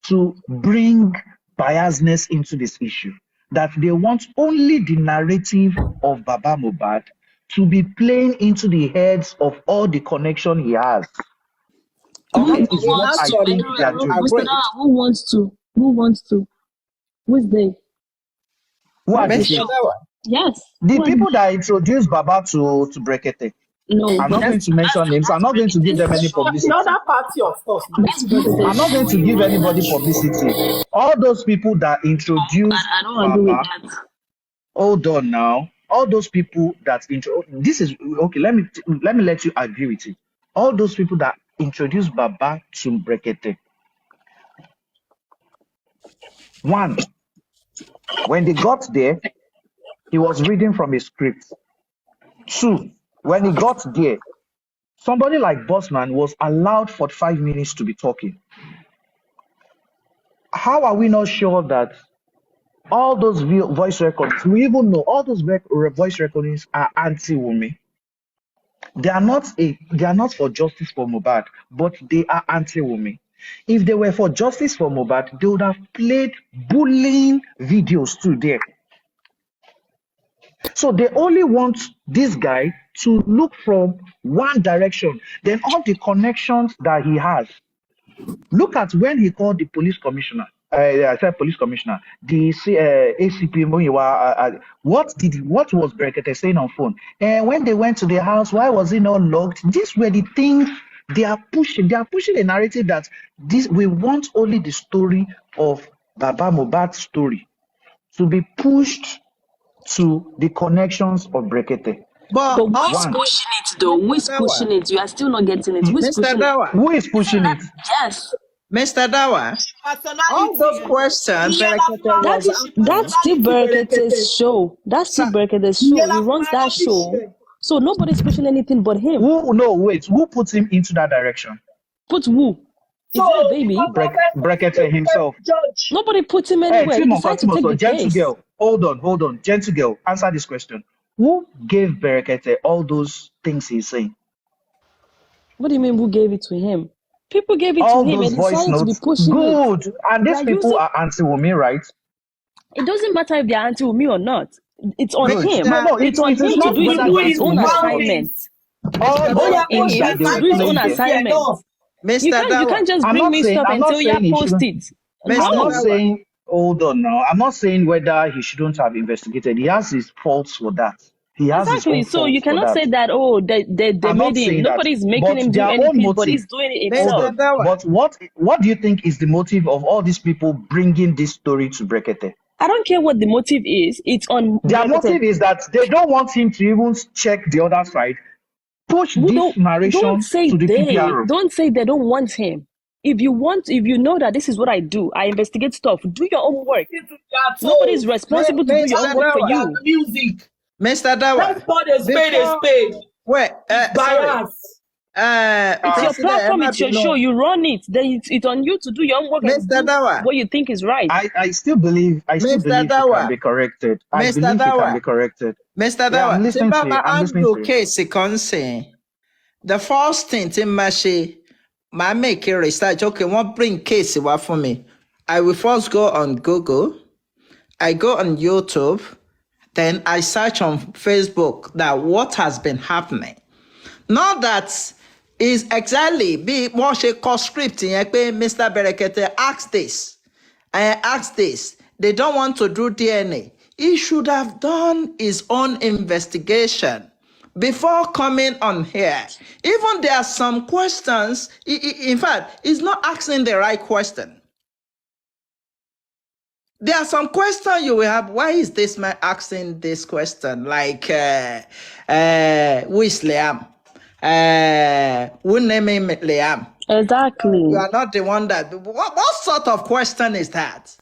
to bring biasness into this issue. That they want only the narrative of Baba Mohbad to be playing into the heads of all the connection he has. Okay. That is what I think they are doing. Who wants to? Who's they? Who are they? Yes. The people that introduced Baba to Berekete. No. I'm not going to mention names. I'm not going to give them any publicity. The other party, of course. I'm not going to give anybody publicity. All those people that introduced I don't agree with that. Hold on now. All those people that this is okay. Let me let you agree with it. All those people that introduced Baba to Berekete. One, when they got there, he was reading from a script. Two, when he got there, somebody like Bossman was allowed 45 minutes to be talking. How are we not sure that all those voice recordings, we even know all those voice recordings are anti-Wumi. They are not for justice for Mohbad, but they are anti-Wumi. If they were for justice for Mohbad, they would have played bullying videos too there. So they only want this guy to look from one direction. Then all the connections that he has. Look at when he called the police commissioner. I said police commissioner. The ACP Muyiwa. What was Berekete saying on phone? And when they went to the house, why was it not locked? These were the things they are pushing. They are pushing a narrative that we want only the story of Baba Mohbad's story to be pushed to the connections of Berekete. But But who is also, pushing it though? Who is Mr. pushing Dawa, it? You are still not getting it. Who is Mr. pushing it? Dawa, Who is pushing it? Yes. Mr. Dawa, all those questions Berekete was That's asking. still Berekete's show. That's still Berekete's show. He runs that show. So nobody's pushing anything but him. Who put him into that direction? Put who? Is it a baby? Berekete himself. Nobody put him Hey, anywhere. He Timon, decided to take the gentle case. girl. Hold on. Gentle girl, answer this question. Who gave Berekete all those things he's saying? What do you mean who gave it to him? People gave it All to him those and voice decided to be notes. pushing it. Good. And these people are anti-Wumi, right? It doesn't matter if they're anti-Wumi or not. It's on Good. him. No, It's on it is him to not do whether his own they're anti-Wumi or not. assignment. All those On things him that they to were do his playing own there. assignment. Mr. You Dawa, can't just I'm bring not me saying stuff and say, oh yeah, he post shouldn't. it. Mr. I'm not Dawa, saying, hold on now. I'm not saying whether he shouldn't have investigated. He has his faults for that. He has his Exactly. own So you faults for cannot that. say that, oh, they I'm made not him. saying that. Nobody's making But him do their own anything, but motive. he's doing it Hold himself. Mr. on. Dawa, But what do you think is the motive of all these people bringing this story to Berekete? I don't care what the motive is. It's on Their Berekete. motive is that they don't want him to even check the other side, push this narration Don't say to the they. PPRO. Don't say they don't want him. If you know that this is what I do, I investigate stuff. Do your own work. Nobody's responsible to do your own work for you. Music. Mr. Dawa, Let's call a spade a spade. wait, sorry. Bias. It's your platform, it's your show, you run it. Then it's on you to do your own work and Mr. do Dawa, what you think is right. I still believe he can be corrected. I believe he can be corrected. Mr. Yeah, I'm Dawa, listening to you. I'm listening to you. case concern. The first thing in Mashi, my make a research. Okay, what bring case for me? I will first go on Google. I go on YouTube. Then I search on Facebook that what has been happening. Not that is exactly be more script in Mr. Berekete asked this. I asked this. They don't want to do DNA. He should have done his own investigation before coming on here. Even there are some questions. In fact, he's not asking the right question. There are some questions you will have. Why is this man asking this question? Like, who is Liam? Who name him Liam? Exactly. You are not the one that. What sort of question is that?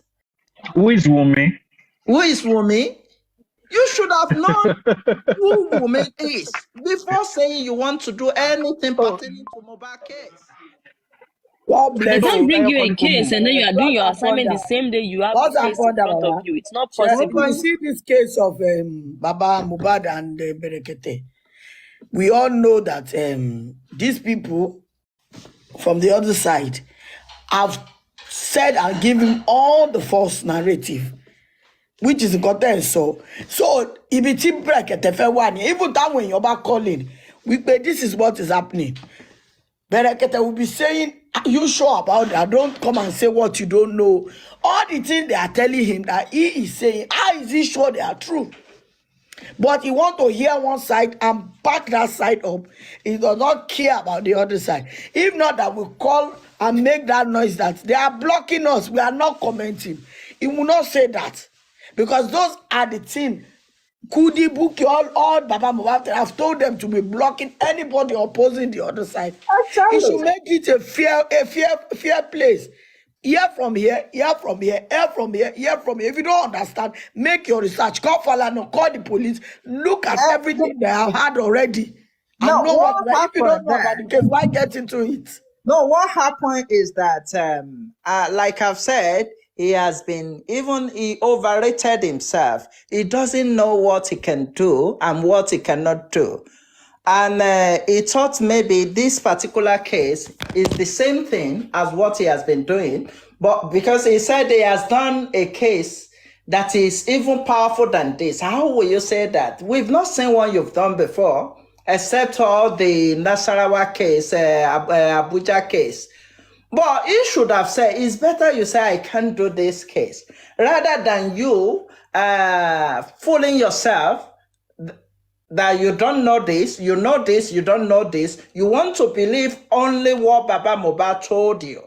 Who is Wumi? Who is Wumi? You should have known who Wumi is before saying you want to do anything pertaining to mobile case. God They bless don't you. bring you a case and then you are doing your assignment the What's same day you have What's the case in happened, front of Baba? you. It's not When possible. you see this case of Baba Mohbad and Berekete, we all know that these people from the other side have said and given all the false narrative, which is the content. So if it's Berekete one, even that when you're back calling, we pay this is what is happening. Berekete will be saying, are you sure about that? Don't come and say what you don't know. All the things they are telling him that he is saying, how is he sure they are true? But he want to hear one side and back that side up. He does not care about the other side. If not, that we call and make that noise that they are blocking us. We are not commenting. He will not say that. Because those are the things. Kudi Buki, all Baba Mohbad have told them to be blocking anybody opposing the other side. He should make it a fair place. Hear from here, hear from here, hear from here, hear from here. If you don't understand, make your research. Call Falano, call the police. Look at everything they have had already. And No, know what if you don't know happened about the case, why get into it? No, what happened is that, like I've said, he overrated himself. He doesn't know what he can do and what he cannot do. And he thought maybe this particular case is the same thing as what he has been doing, but because he said he has done a case that is even powerful than this. How will you say that? We've not seen one you've done before, except all the Nasarawa case, Abuja case. But he should have said, it's better you say, I can't do this case, rather than you fooling yourself that you don't know this, you know this, you don't know this. You want to believe only what Baba Mohbad told you.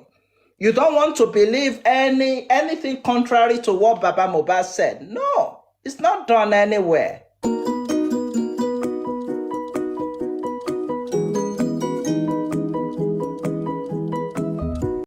You don't want to believe anything contrary to what Baba Mohbad said. No, it's not done anywhere.